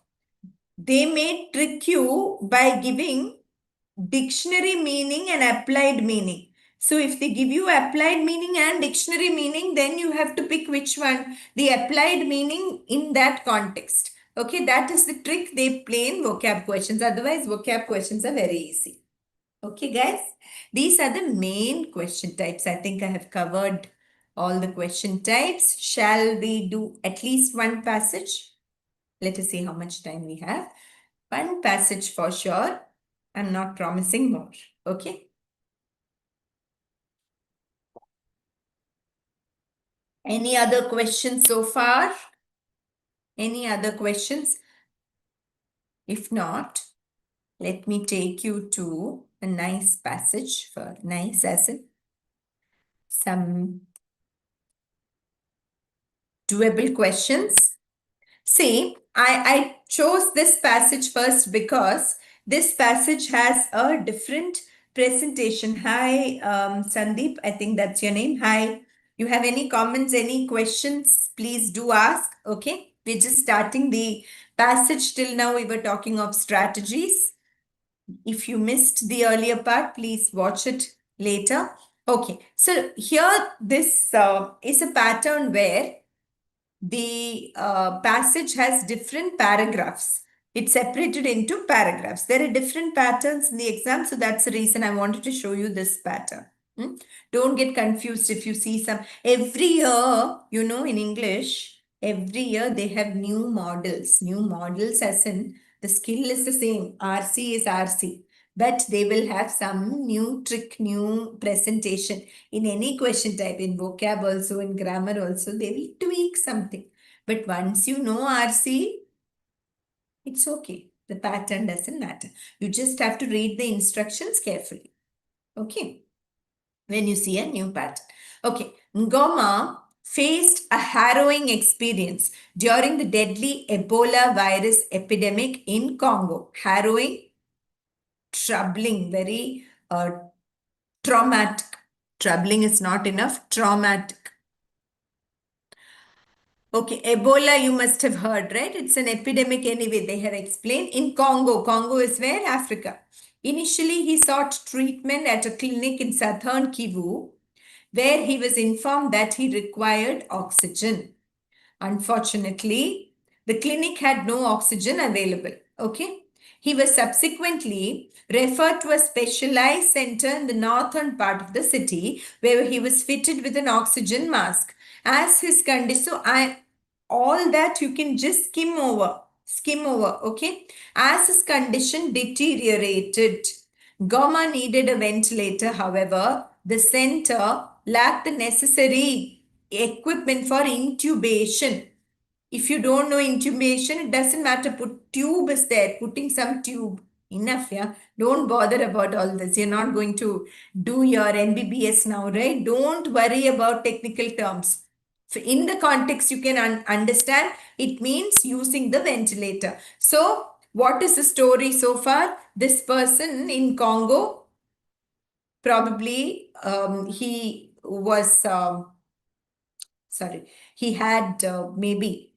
they may trick you by giving dictionary meaning and applied meaning. So if they give you applied meaning and dictionary meaning, then you have to pick which one, the applied meaning in that context. Okay, that is the trick they play in vocab questions. Otherwise, vocab questions are very easy. Okay, guys, these are the main question types. I think I have covered all the question types. Shall we do at least one passage? Let us see how much time we have. One passage for sure. I'm not promising more. Okay. Any other questions so far? Any other questions? If not, let me take you to a nice passage for nice as in some doable questions. See, I chose this passage first because this passage has a different presentation. Hi, Sandeep, I think that's your name. Hi. You have any comments, any questions, please do ask. Okay. We're just starting the passage. Till now, we were talking of strategies. If you missed the earlier part, please watch it later. Okay. So here, this is a pattern where the passage has different paragraphs. It's separated into paragraphs. There are different patterns in the exam, so that's the reason I wanted to show you this pattern. Don't get confused if you see some. Every year, in English, every year they have new models. New models as in the skill is the same. RC is RC. But they will have some new trick, new presentation. In any question type, in vocab also, in grammar also, they will tweak something. But once you know RC, it's okay. The pattern doesn't matter. You just have to read the instructions carefully. Okay. When you see a new pattern. Okay. Ngoma faced a harrowing experience during the deadly Ebola virus epidemic in Congo. Harrowing, troubling, very traumatic. Troubling is not enough. Traumatic. Okay, Ebola you must have heard, right? It's an epidemic anyway, they have explained. In Congo, Congo is where? Africa. Initially, he sought treatment at a clinic in southern Kivu, where he was informed that he required oxygen. Unfortunately, the clinic had no oxygen available. Okay. He was subsequently referred to a specialized center in the northern part of the city where he was fitted with an oxygen mask. As his condition, all that you can just skim over, okay? As his condition deteriorated, Goma needed a ventilator. However, the center lacked the necessary equipment for intubation. If you don't know intubation, it doesn't matter. Put tube is there, putting some tube. Enough, yeah. Don't bother about all this. You're not going to do your MBBS now, right? Don't worry about technical terms. So in the context, you can understand it means using the ventilator. So what is the story so far? This person in Congo, probably he was sorry, he had maybe,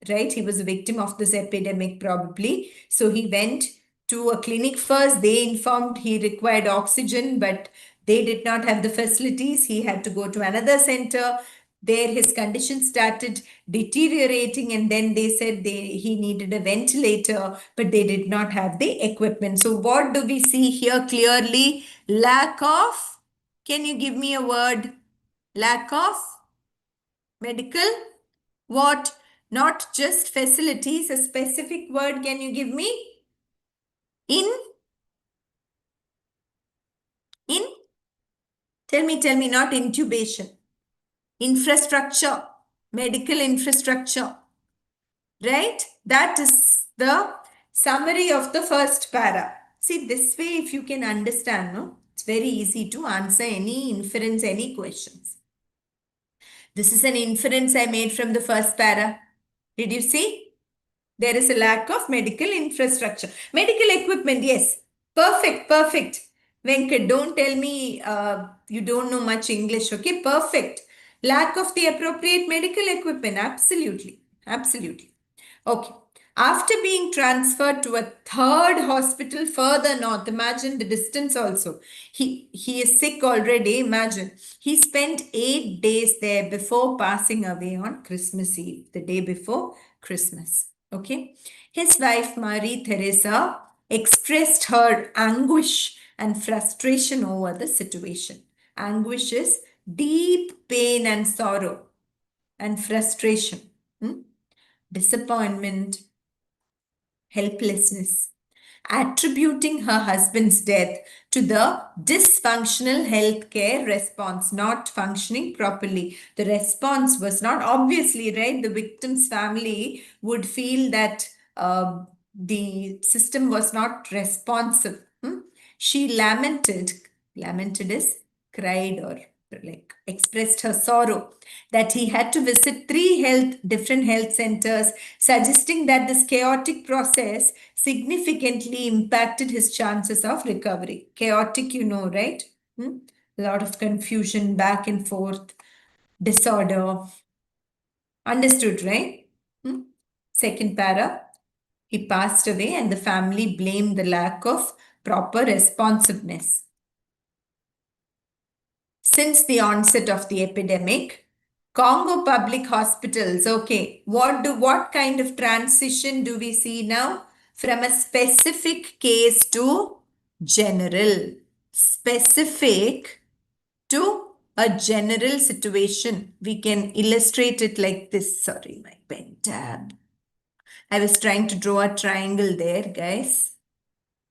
right? He was a victim of this epidemic probably. So he went to a clinic first. They informed he required oxygen, but they did not have the facilities. He had to go to another center. There his condition started deteriorating, and then they said he needed a ventilator, but they did not have the equipment. So what do we see here clearly? Lack of, can you give me a word? Lack of medical, what? Not just facilities, a specific word can you give me? In? Tell me, not intubation. Infrastructure, medical infrastructure, right? That is the summary of the first para. See, this way, if you can understand, no, it's very easy to answer any inference, any questions. This is an inference I made from the first para. Did you see? There is a lack of medical infrastructure. Medical equipment, yes. Perfect. Venkat, don't tell me you don't know much English, okay? Perfect. Lack of the appropriate medical equipment, absolutely. Okay. After being transferred to a third hospital further north, imagine the distance also. He is sick already, imagine. He spent 8 days there before passing away on Christmas Eve, the day before Christmas. Okay. His wife, Marie Theresa, expressed her anguish and frustration over the situation. Anguish is deep pain and sorrow and frustration. Disappointment, helplessness, attributing her husband's death to the dysfunctional healthcare response, not functioning properly. The response was not, obviously, right? The victim's family would feel that the system was not responsive. She lamented is cried or like expressed her sorrow that he had to visit different health centers, suggesting that this chaotic process significantly impacted his chances of recovery. Chaotic, you know, right? A lot of confusion, back and forth, disorder. Understood, right? Second para, he passed away and the family blamed the lack of proper responsiveness. Since the onset of the epidemic, Congo public hospitals, okay, what kind of transition do we see now? From a specific case to general. Specific to a general situation. We can illustrate it like this. Sorry, my pen tab. I was trying to draw a triangle there, guys.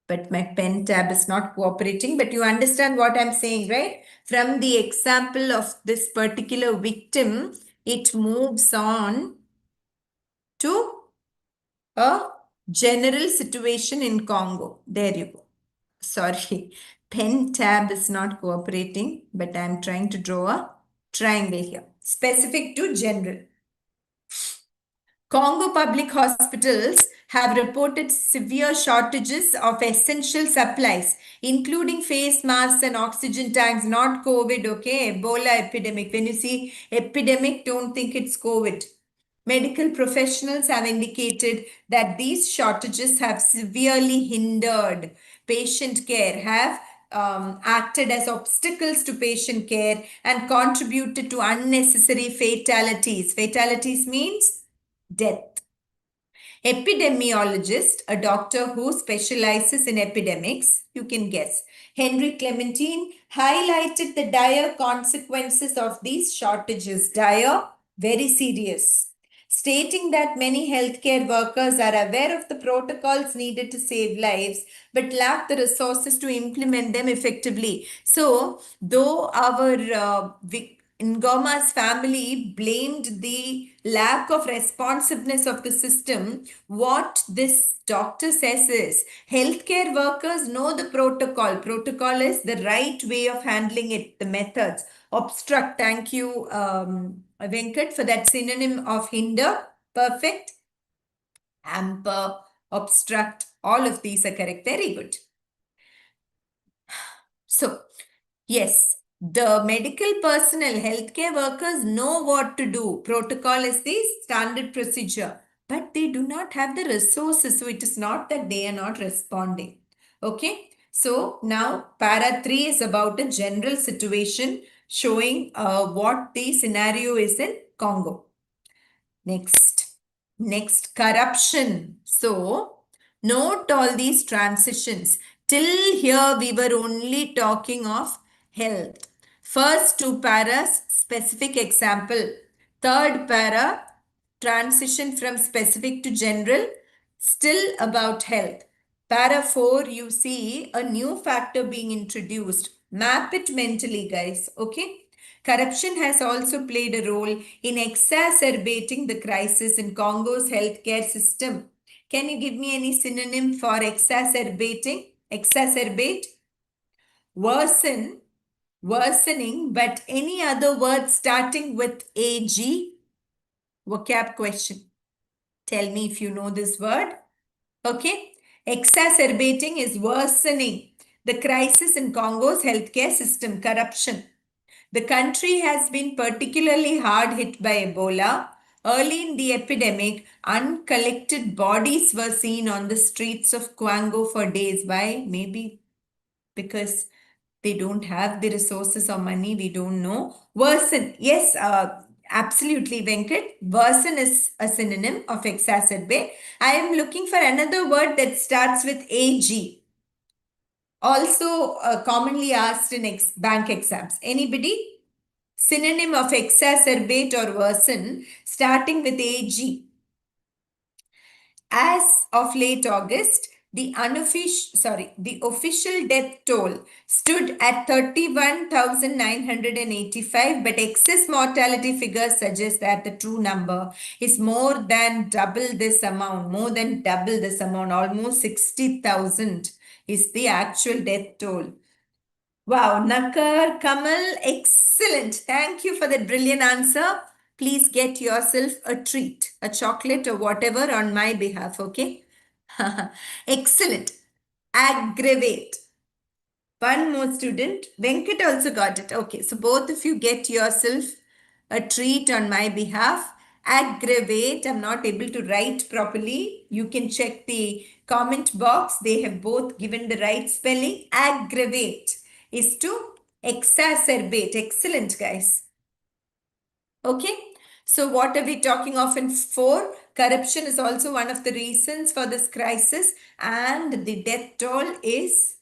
But my pen tab is not cooperating. But you understand what I'm saying, right? From the example of this particular victim, it moves on to a general situation in Congo. There you go. Sorry, pen tab is not cooperating, but I'm trying to draw a triangle here. Specific to general. Congo public hospitals have reported severe shortages of essential supplies, including face masks and oxygen tanks, not COVID, okay? Ebola epidemic. When you see epidemic, don't think it's COVID. Medical professionals have indicated that these shortages have severely hindered patient care, have acted as obstacles to patient care and contributed to unnecessary fatalities. Fatalities means death. Epidemiologist, a doctor who specializes in epidemics, you can guess. Henry Clementine highlighted the dire consequences of these shortages. Dire, very serious, stating that many healthcare workers are aware of the protocols needed to save lives but lack the resources to implement them effectively. So, though our Ngoma's family blamed the lack of responsiveness of the system, what this doctor says is healthcare workers know the protocol. Protocol is the right way of handling it, the methods. Obstruct, thank you, Venkat, for that synonym of hinder. Perfect. Hamper, obstruct, all of these are correct. Very good. So, yes, the medical personnel, healthcare workers know what to do. Protocol is the standard procedure, but they do not have the resources. So, it is not that they are not responding. Okay. So, now para 3 is about a general situation showing what the scenario is in Congo. Next, corruption. So, note all these transitions. Till here, we were only talking of health. First two paras, specific example. Third para, transition from specific to general, still about health. Para 4, you see a new factor being introduced. Map it mentally, guys. Okay. Corruption has also played a role in exacerbating the crisis in Congo's healthcare system. Can you give me any synonym for exacerbating? Exacerbate, worsen, worsening, but any other word starting with AG? Vocab question. Tell me if you know this word. Okay. Exacerbating is worsening the crisis in Congo's healthcare system, corruption. The country has been particularly hard hit by Ebola. Early in the epidemic, uncollected bodies were seen on the streets of Congo for days. Why? Maybe because they don't have the resources or money, we don't know. Worsen, yes, absolutely, Venkat. Worsen is a synonym of exacerbate. I am looking for another word that starts with AG. Also commonly asked in bank exams. Anybody? Synonym of exacerbate or worsen starting with AG. As of late August, the official death toll stood at 31,985, but excess mortality figures suggest that the true number is more than double this amount, almost 60,000 is the actual death toll. Wow, Nakar, Kamal, excellent. Thank you for that brilliant answer. Please get yourself a treat, a chocolate or whatever on my behalf, okay? Excellent. Aggravate. One more student. Venkat also got it. Okay, so both of you get yourself a treat on my behalf. Aggravate. I'm not able to write properly. You can check the comment box. They have both given the right spelling. Aggravate is to exacerbate. Excellent, guys. Okay. So what are we talking of in 4? Corruption is also one of the reasons for this crisis, and the death toll is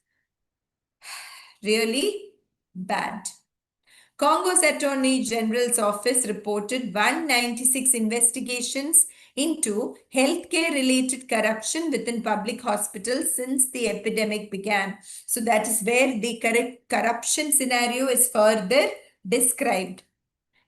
really bad. Congo's Attorney General's office reported 196 investigations into healthcare related corruption within public hospitals since the epidemic began. So that is where the corruption scenario is further described,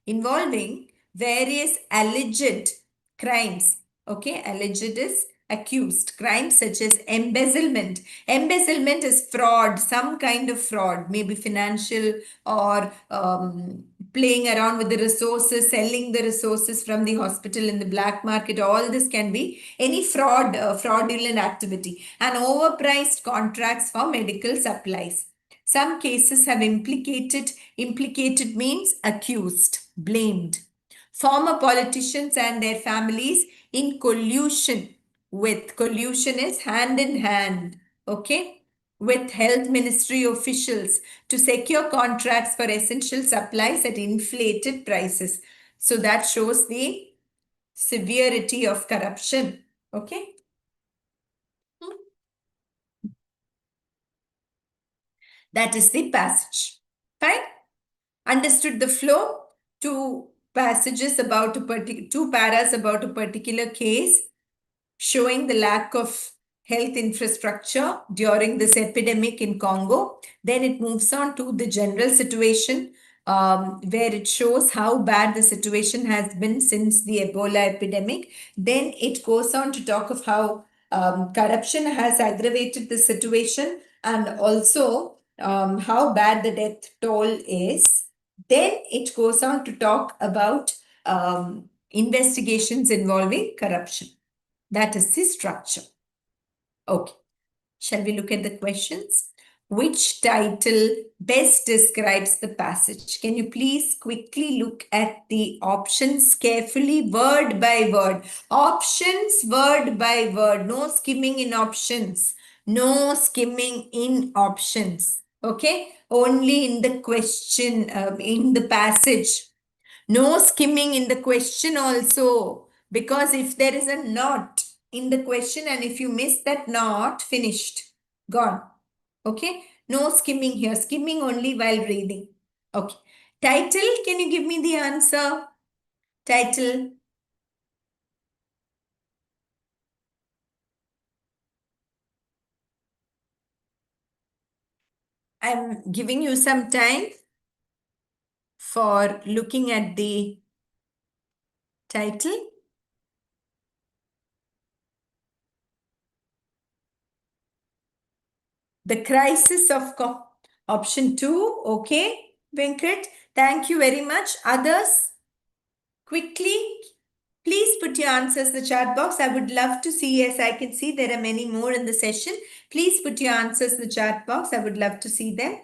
involving various alleged crimes. Okay, alleged is accused. Crimes such as embezzlement. Embezzlement is fraud, some kind of fraud, maybe financial or playing around with the resources, selling the resources from the hospital in the black market. All this can be any fraud, fraudulent activity, and overpriced contracts for medical supplies. Some cases have implicated means accused, blamed. Former politicians and their families in collusion with, collusion is hand in hand, okay, with health ministry officials to secure contracts for essential supplies at inflated prices. So that shows the severity of corruption. Okay. That is the passage. Fine. Understood the flow? Two passages about a particular, two paras about a particular case showing the lack of health infrastructure during this epidemic in Congo. Then it moves on to the general situation, where it shows how bad the situation has been since the Ebola epidemic. Then it goes on to talk of how corruption has aggravated the situation, and also how bad the death toll is. Then it goes on to talk about investigations involving corruption. That is the structure. Okay. Shall we look at the questions? Which title best describes the passage? Can you please quickly look at the options carefully, word by word? Options, word by word. No skimming in options. No skimming in options. Okay? Only in the question, in the passage. No skimming in the question also, because if there is a not in the question and if you miss that not, finished, gone. Okay, no skimming here, skimming only while reading. Okay, title, can you give me the answer? Title. I'm giving you some time for looking at the title. The crisis of option 2. Okay, Venkat, thank you very much. Others, quickly, please put your answers in the chat box. I would love to see, as I can see there are many more in the session. Please put your answers in the chat box. I would love to see them.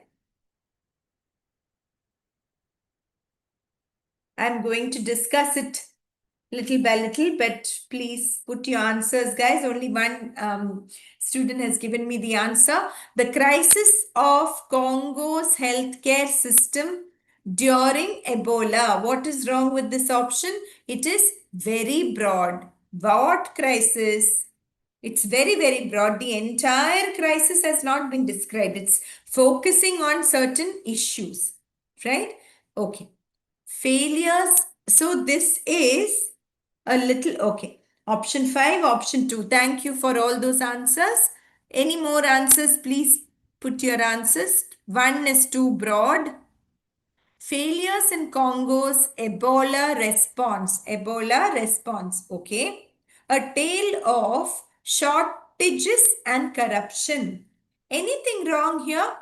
I'm going to discuss it little by little, but please put your answers, guys. Only one student has given me the answer. The crisis of Congo's healthcare system during Ebola. What is wrong with this option? It is very broad. What crisis? It's very, very broad. The entire crisis has not been described. It's focusing on certain issues, right? Okay. Failures. So this is a little, okay. Option 5, option 2. Thank you for all those answers. Any more answers? Please put your answers. 1 is too broad. Failures in Congo's Ebola response. Ebola response. Okay. A tale of shortages and corruption. Anything wrong here?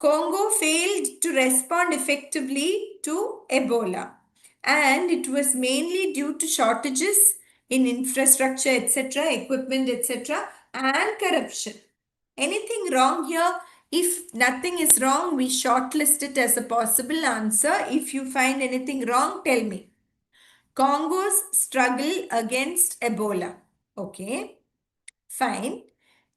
Congo failed to respond effectively to Ebola, and it was mainly due to shortages in infrastructure, etc., equipment, etc., and corruption. Anything wrong here? If nothing is wrong, we shortlist it as a possible answer. If you find anything wrong, tell me. Congo's struggle against Ebola. Okay, fine.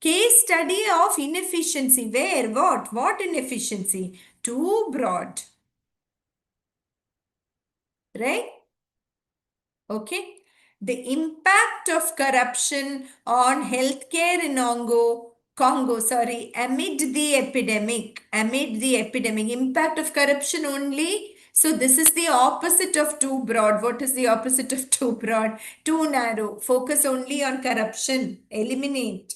Case study of inefficiency. Where? What? What inefficiency? Too broad. Right? Okay. The impact of corruption on healthcare in Congo, sorry, amid the epidemic. Amid the epidemic. Impact of corruption only. So this is the opposite of too broad. What is the opposite of too broad? Too narrow. Focus only on corruption. Eliminate.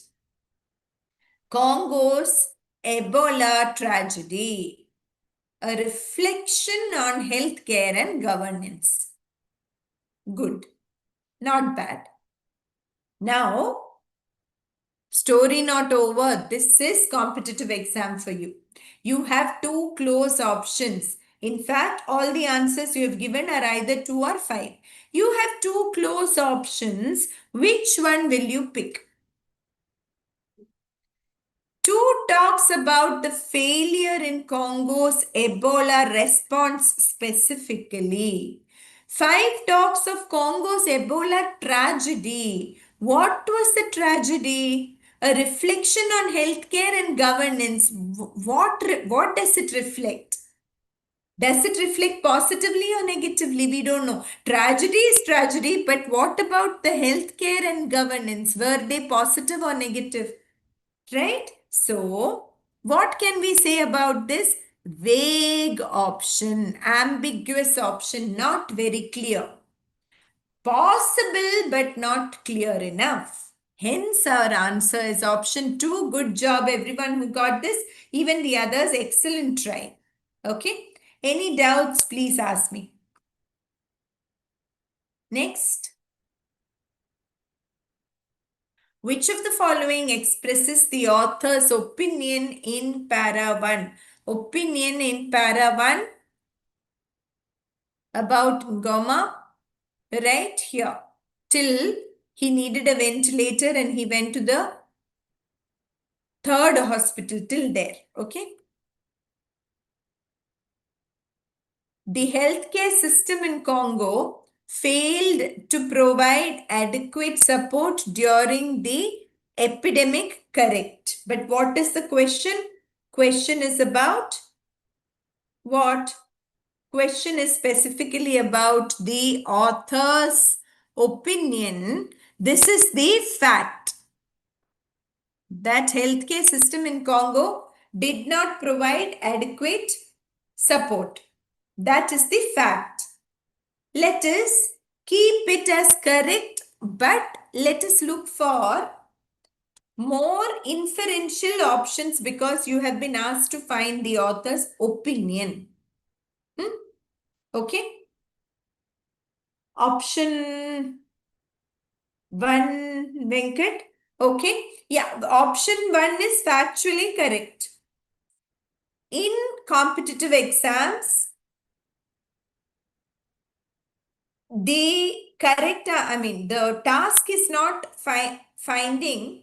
Congo's Ebola tragedy, a reflection on healthcare and governance. Good, not bad. Now, story not over. This is competitive exam for you. You have two close options. In fact, all the answers you have given are either 2 or 5. You have two close options. Which one will you pick? 2 talks about the failure in Congo's Ebola response specifically. 5 talks of Congo's Ebola tragedy. What was the tragedy? A reflection on healthcare and governance. What does it reflect? Does it reflect positively or negatively? We don't know. Tragedy is tragedy, but what about the healthcare and governance? Were they positive or negative? Right? So, what can we say about this? Vague option, ambiguous option, not very clear. Possible but not clear enough. Hence, our answer is option 2. Good job, everyone who got this. Even the others, excellent try. Okay. Any doubts, please ask me. Next. Which of the following expresses the author's opinion in para 1? Opinion in para 1 about Ngoma, right here. Till he needed a ventilator and he went to the third hospital till there. Okay. The healthcare system in Congo failed to provide adequate support during the epidemic, correct. But what is the question? Question is about what? Question is specifically about the author's opinion. This is the fact that healthcare system in Congo did not provide adequate support. That is the fact. Let us keep it as correct, but let us look for more inferential options because you have been asked to find the author's opinion. Okay. Option 1, Venkat. Okay. Yeah, option 1 is factually correct. In competitive exams, the the task is not finding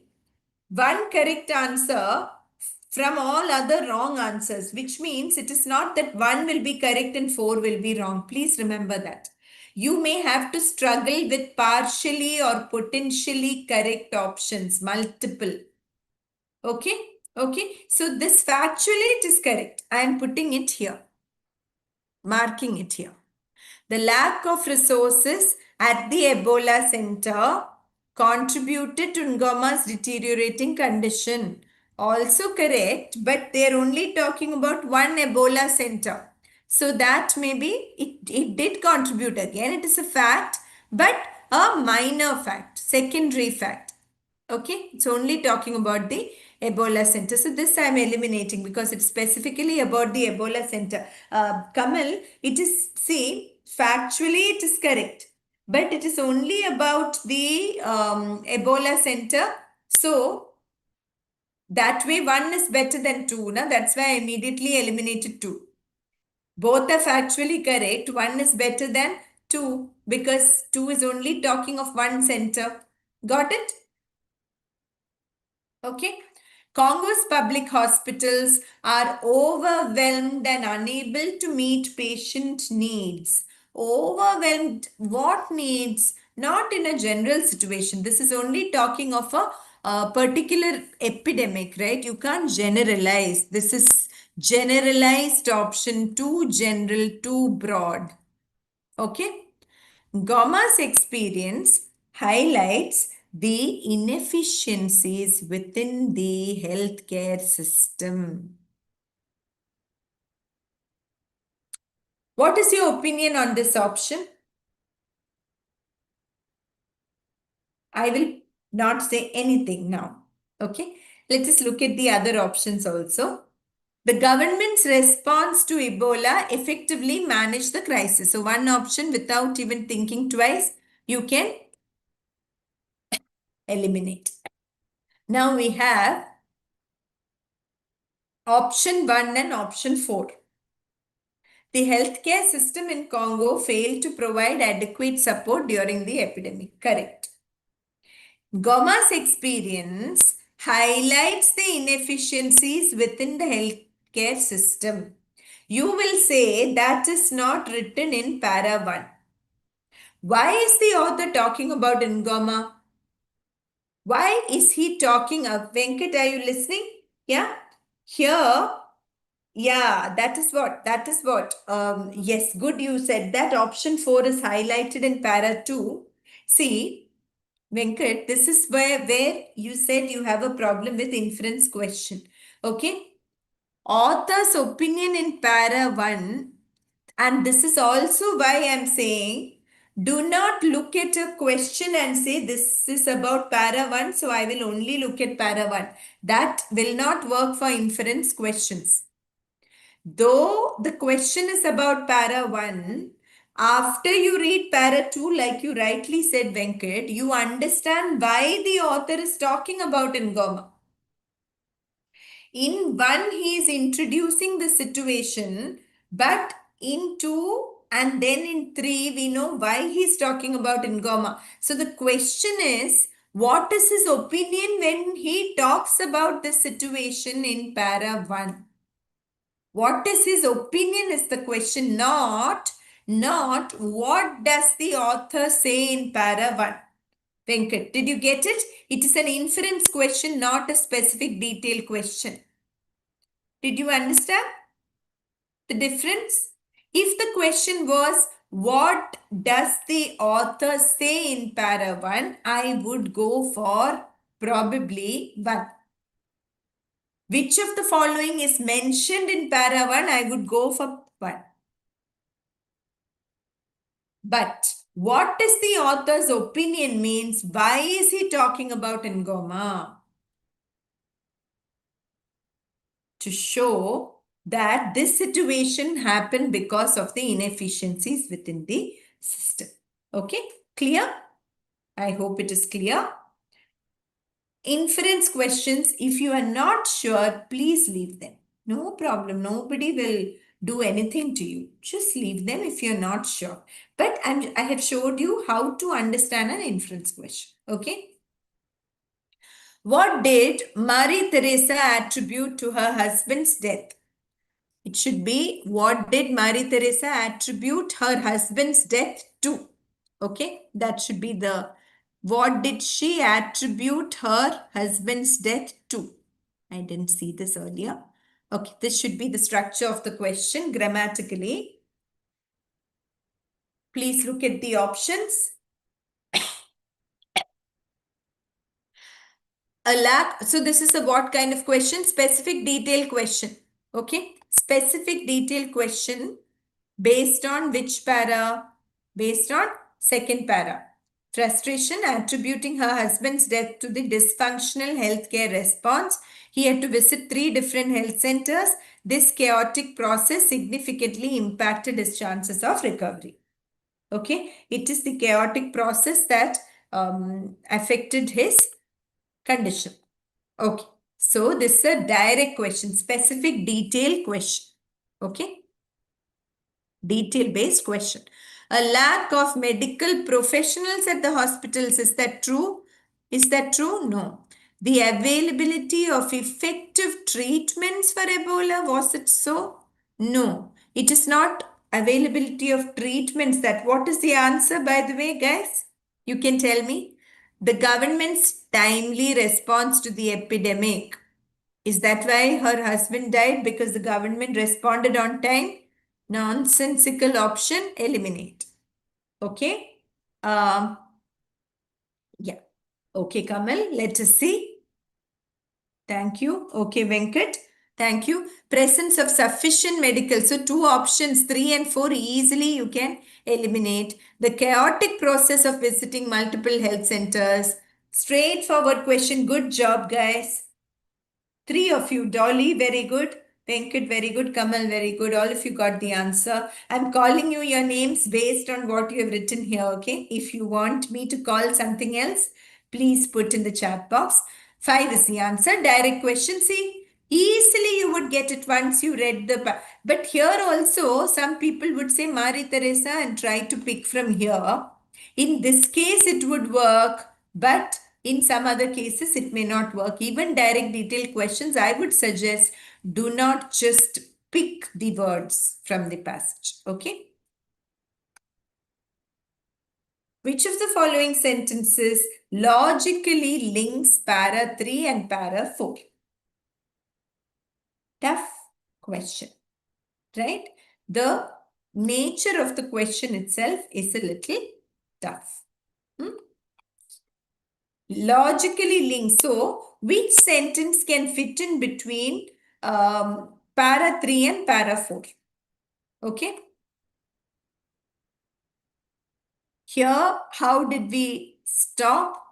one correct answer from all other wrong answers, which means it is not that one will be correct and four will be wrong. Please remember that. You may have to struggle with partially or potentially correct options, multiple. Okay? Okay. So this factually it is correct. I am putting it here, marking it here. The lack of resources at the Ebola Center contributed to Ngoma's deteriorating condition. Also correct, but they're only talking about one Ebola center. So that maybe it did contribute again. It is a fact, but a minor fact, secondary fact. Okay, it's only talking about the Ebola Center. So this I'm eliminating because it's specifically about the Ebola Center. Kamal, it is, see, factually it is correct, but it is only about the Ebola Center. So that way one is better than two. Na? That's why I immediately eliminated two. Both are factually correct. One is better than two because two is only talking of one center. Got it? Okay. Congo's public hospitals are overwhelmed and unable to meet patient needs. Overwhelmed, what needs? Not in a general situation. This is only talking of a particular epidemic, right? You can't generalize. This is generalized option, too general, too broad. Okay. Goma's experience highlights the inefficiencies within the healthcare system. What is your opinion on this option? I will not say anything now. Okay. Let us look at the other options also. The government's response to Ebola effectively managed the crisis. So one option without even thinking twice, you can eliminate. Now we have option 1 and option 4. The healthcare system in Congo failed to provide adequate support during the epidemic. Correct. Goma's experience highlights the inefficiencies within the healthcare system. You will say that is not written in para 1. Why is the author talking about Ngoma? Why is he talking of Venkat? Are you listening? Yeah. Here, Yeah, that is what. Yes, good, you said that. Option 4 is highlighted in para 2. See, Venkat, this is where you said you have a problem with inference question. Okay. Author's opinion in para 1, and this is also why I'm saying do not look at a question and say this is about para 1, so I will only look at para 1. That will not work for inference questions. Though the question is about para 1, after you read para 2, like you rightly said, Venkat, you understand why the author is talking about Ngoma. In 1, he is introducing the situation, but in 2 and then in 3, we know why he's talking about Ngoma. So the question is, what is his opinion when he talks about the situation in para 1? What is his opinion is the question, not what does the author say in para 1. Venkat, did you get it? It is an inference question, not a specific detail question. Did you understand the difference? If the question was, what does the author say in para 1, I would go for probably 1. Which of the following is mentioned in para 1, I would go for 1. But what is the author's opinion means, why is he talking about Ngoma? To show that this situation happened because of the inefficiencies within the system. Okay, clear? I hope it is clear. Inference questions, if you are not sure, please leave them. No problem. Nobody will do anything to you. Just leave them if you're not sure. But I have showed you how to understand an inference question. Okay. What did Marie Theresa attribute to her husband's death? It should be, what did Marie Theresa attribute her husband's death to? Okay, that should be the, what did she attribute her husband's death to? I didn't see this earlier. Okay, this should be the structure of the question grammatically. Please look at the options. A lack, so this is a what kind of question? Specific detail question. Okay, specific detail question. Based on which para? Based on second para. Frustration attributing her husband's death to the dysfunctional healthcare response. He had to visit 3 different health centers. This chaotic process significantly impacted his chances of recovery. Okay, it is the chaotic process that affected his condition. Okay, so this is a direct question, specific detail question. Okay. Detail-based question. A lack of medical professionals at the hospitals. Is that true? Is that true? No. The availability of effective treatments for Ebola, was it so? No. It is not availability of treatments. That what is the answer, by the way, guys? You can tell me. The government's timely response to the epidemic. Is that why her husband died? Because the government responded on time? Nonsensical option, eliminate. Okay. Um, yeah. Okay, Kamal, let us see. Thank you. Okay, Venkat. Thank you. Presence of sufficient medical. So 2 options, 3 and 4, easily you can eliminate. The chaotic process of visiting multiple health centers. Straightforward question. Good job, guys. 3 of you. Dolly, very good. Venkat, very good. Kamal, very good. All of you got the answer. I'm calling you your names based on what you have written here, okay? If you want me to call something else, please put in the chat box. 5 is the answer. Direct question. See, easily you would get it once you read the... But here also, some people would say Marie Theresa and try to pick from here. In this case, it would work, but in some other cases, it may not work. Even direct detailed questions, I would suggest do not just pick the words from the passage. Okay. Which of the following sentences logically links para 3 and para 4? Tough. question, right? The nature of the question itself is a little tough. Logically linked. So, which sentence can fit in between para 3 and para 4? Okay. Here, how did we stop?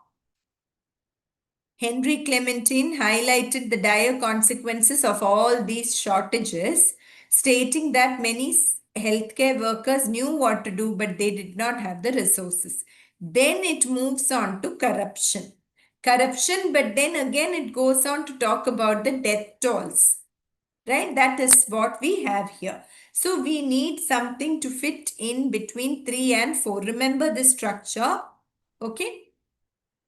Henry Clementine highlighted the dire consequences of all these shortages, stating that many healthcare workers knew what to do, but they did not have the resources. Then it moves on to corruption. Corruption, but then again it goes on to talk about the death tolls, right? That is what we have here. So we need something to fit in between 3 and 4. Remember the structure, okay?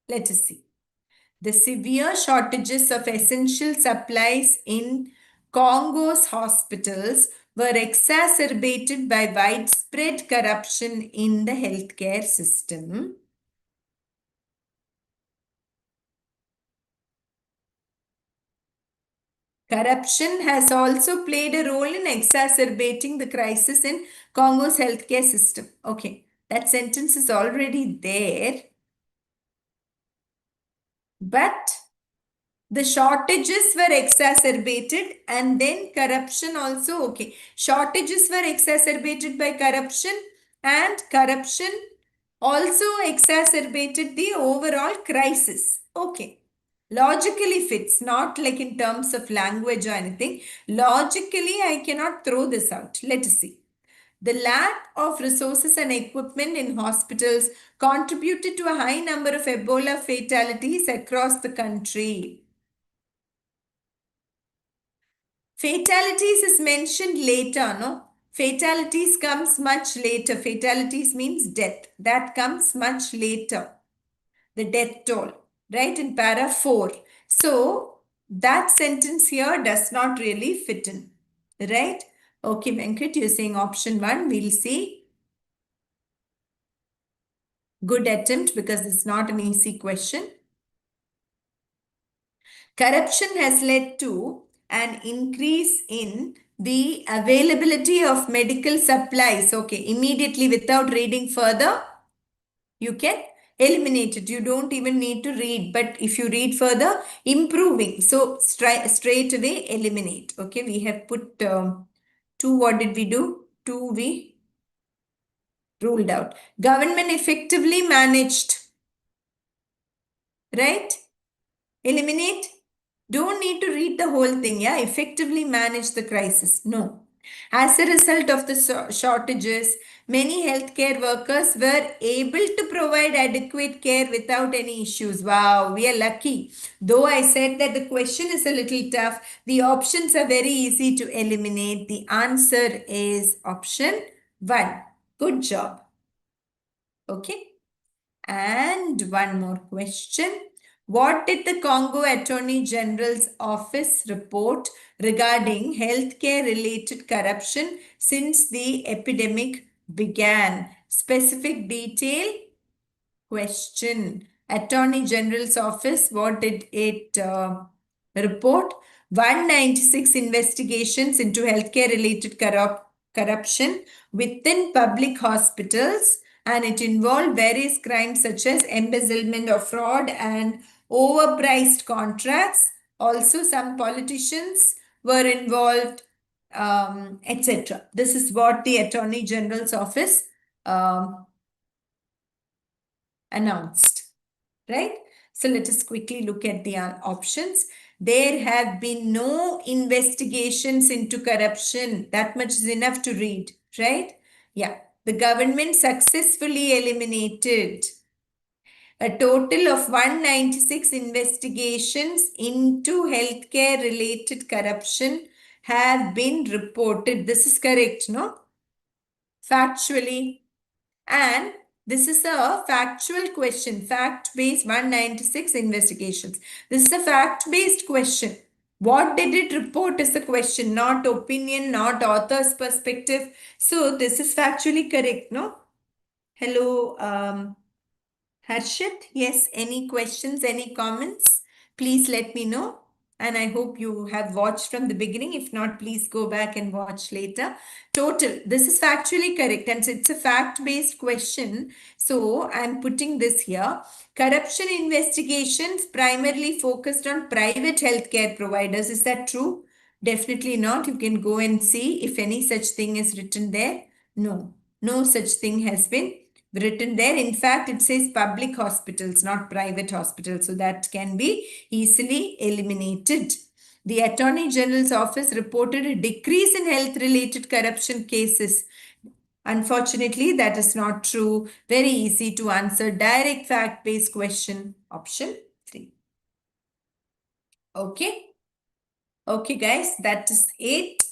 Let us see. The severe shortages of essential supplies in Congo's hospitals were exacerbated by widespread corruption in the healthcare system. Corruption has also played a role in exacerbating the crisis in Congo's healthcare system. Okay, that sentence is already there. But the shortages were exacerbated and then corruption also. Okay, shortages were exacerbated by corruption and corruption also exacerbated the overall crisis. Okay, logically fits, not like in terms of language or anything. Logically, I cannot throw this out. Let us see. The lack of resources and equipment in hospitals contributed to a high number of Ebola fatalities across the country. Fatalities is mentioned later, no? Fatalities comes much later. Fatalities means death. That comes much later. The death toll, right? In para 4. So, that sentence here does not really fit in, right? Okay, Venkat, you're saying option 1. We'll see. Good attempt because it's not an easy question. Corruption has led to an increase in the availability of medical supplies. Okay, immediately without reading further, you can eliminate it. You don't even need to read. But if you read further, improving. So straight away eliminate. Okay, we have put 2. What did we do? 2 we ruled out. Government effectively managed. Right? Eliminate. Don't need to read the whole thing. Yeah, effectively manage the crisis. No. As a result of the shortages, many healthcare workers were able to provide adequate care without any issues. Wow, we are lucky. Though I said that the question is a little tough, the options are very easy to eliminate. The answer is option 1. Good job. Okay. And one more question. What did the Congo Attorney General's office report regarding healthcare related corruption since the epidemic began? Specific detail? Question. Attorney General's office, what did it report? 196 investigations into healthcare related corruption within public hospitals, and it involved various crimes such as embezzlement or fraud and overpriced contracts. Also, some politicians were involved, etc. This is what the Attorney General's office announced, right? So let us quickly look at the options. There have been no investigations into corruption. That much is enough to read, right? Yeah. The government successfully eliminated a total of 196 investigations into healthcare related corruption have been reported. This is correct, no? Factually. And this is a factual question, fact-based 196 investigations. This is a fact-based question. What did it report is the question, not opinion, not author's perspective. So this is factually correct, no? Hello, Harshit. Yes, any questions, any comments? Please let me know. and I hope you have watched from the beginning. If not, please go back and watch later. Total, this is factually correct, and so it's a fact-based question. So I'm putting this here. Corruption investigations primarily focused on private healthcare providers. Is that true? Definitely not. You can go and see if any such thing is written there. No, no such thing has been written there. In fact, it says public hospitals, not private hospitals. So that can be easily eliminated. The Attorney General's office reported a decrease in health-related corruption cases. Unfortunately, that is not true. Very easy to answer. Direct fact-based question, option 3. Okay. Okay, guys, that is it.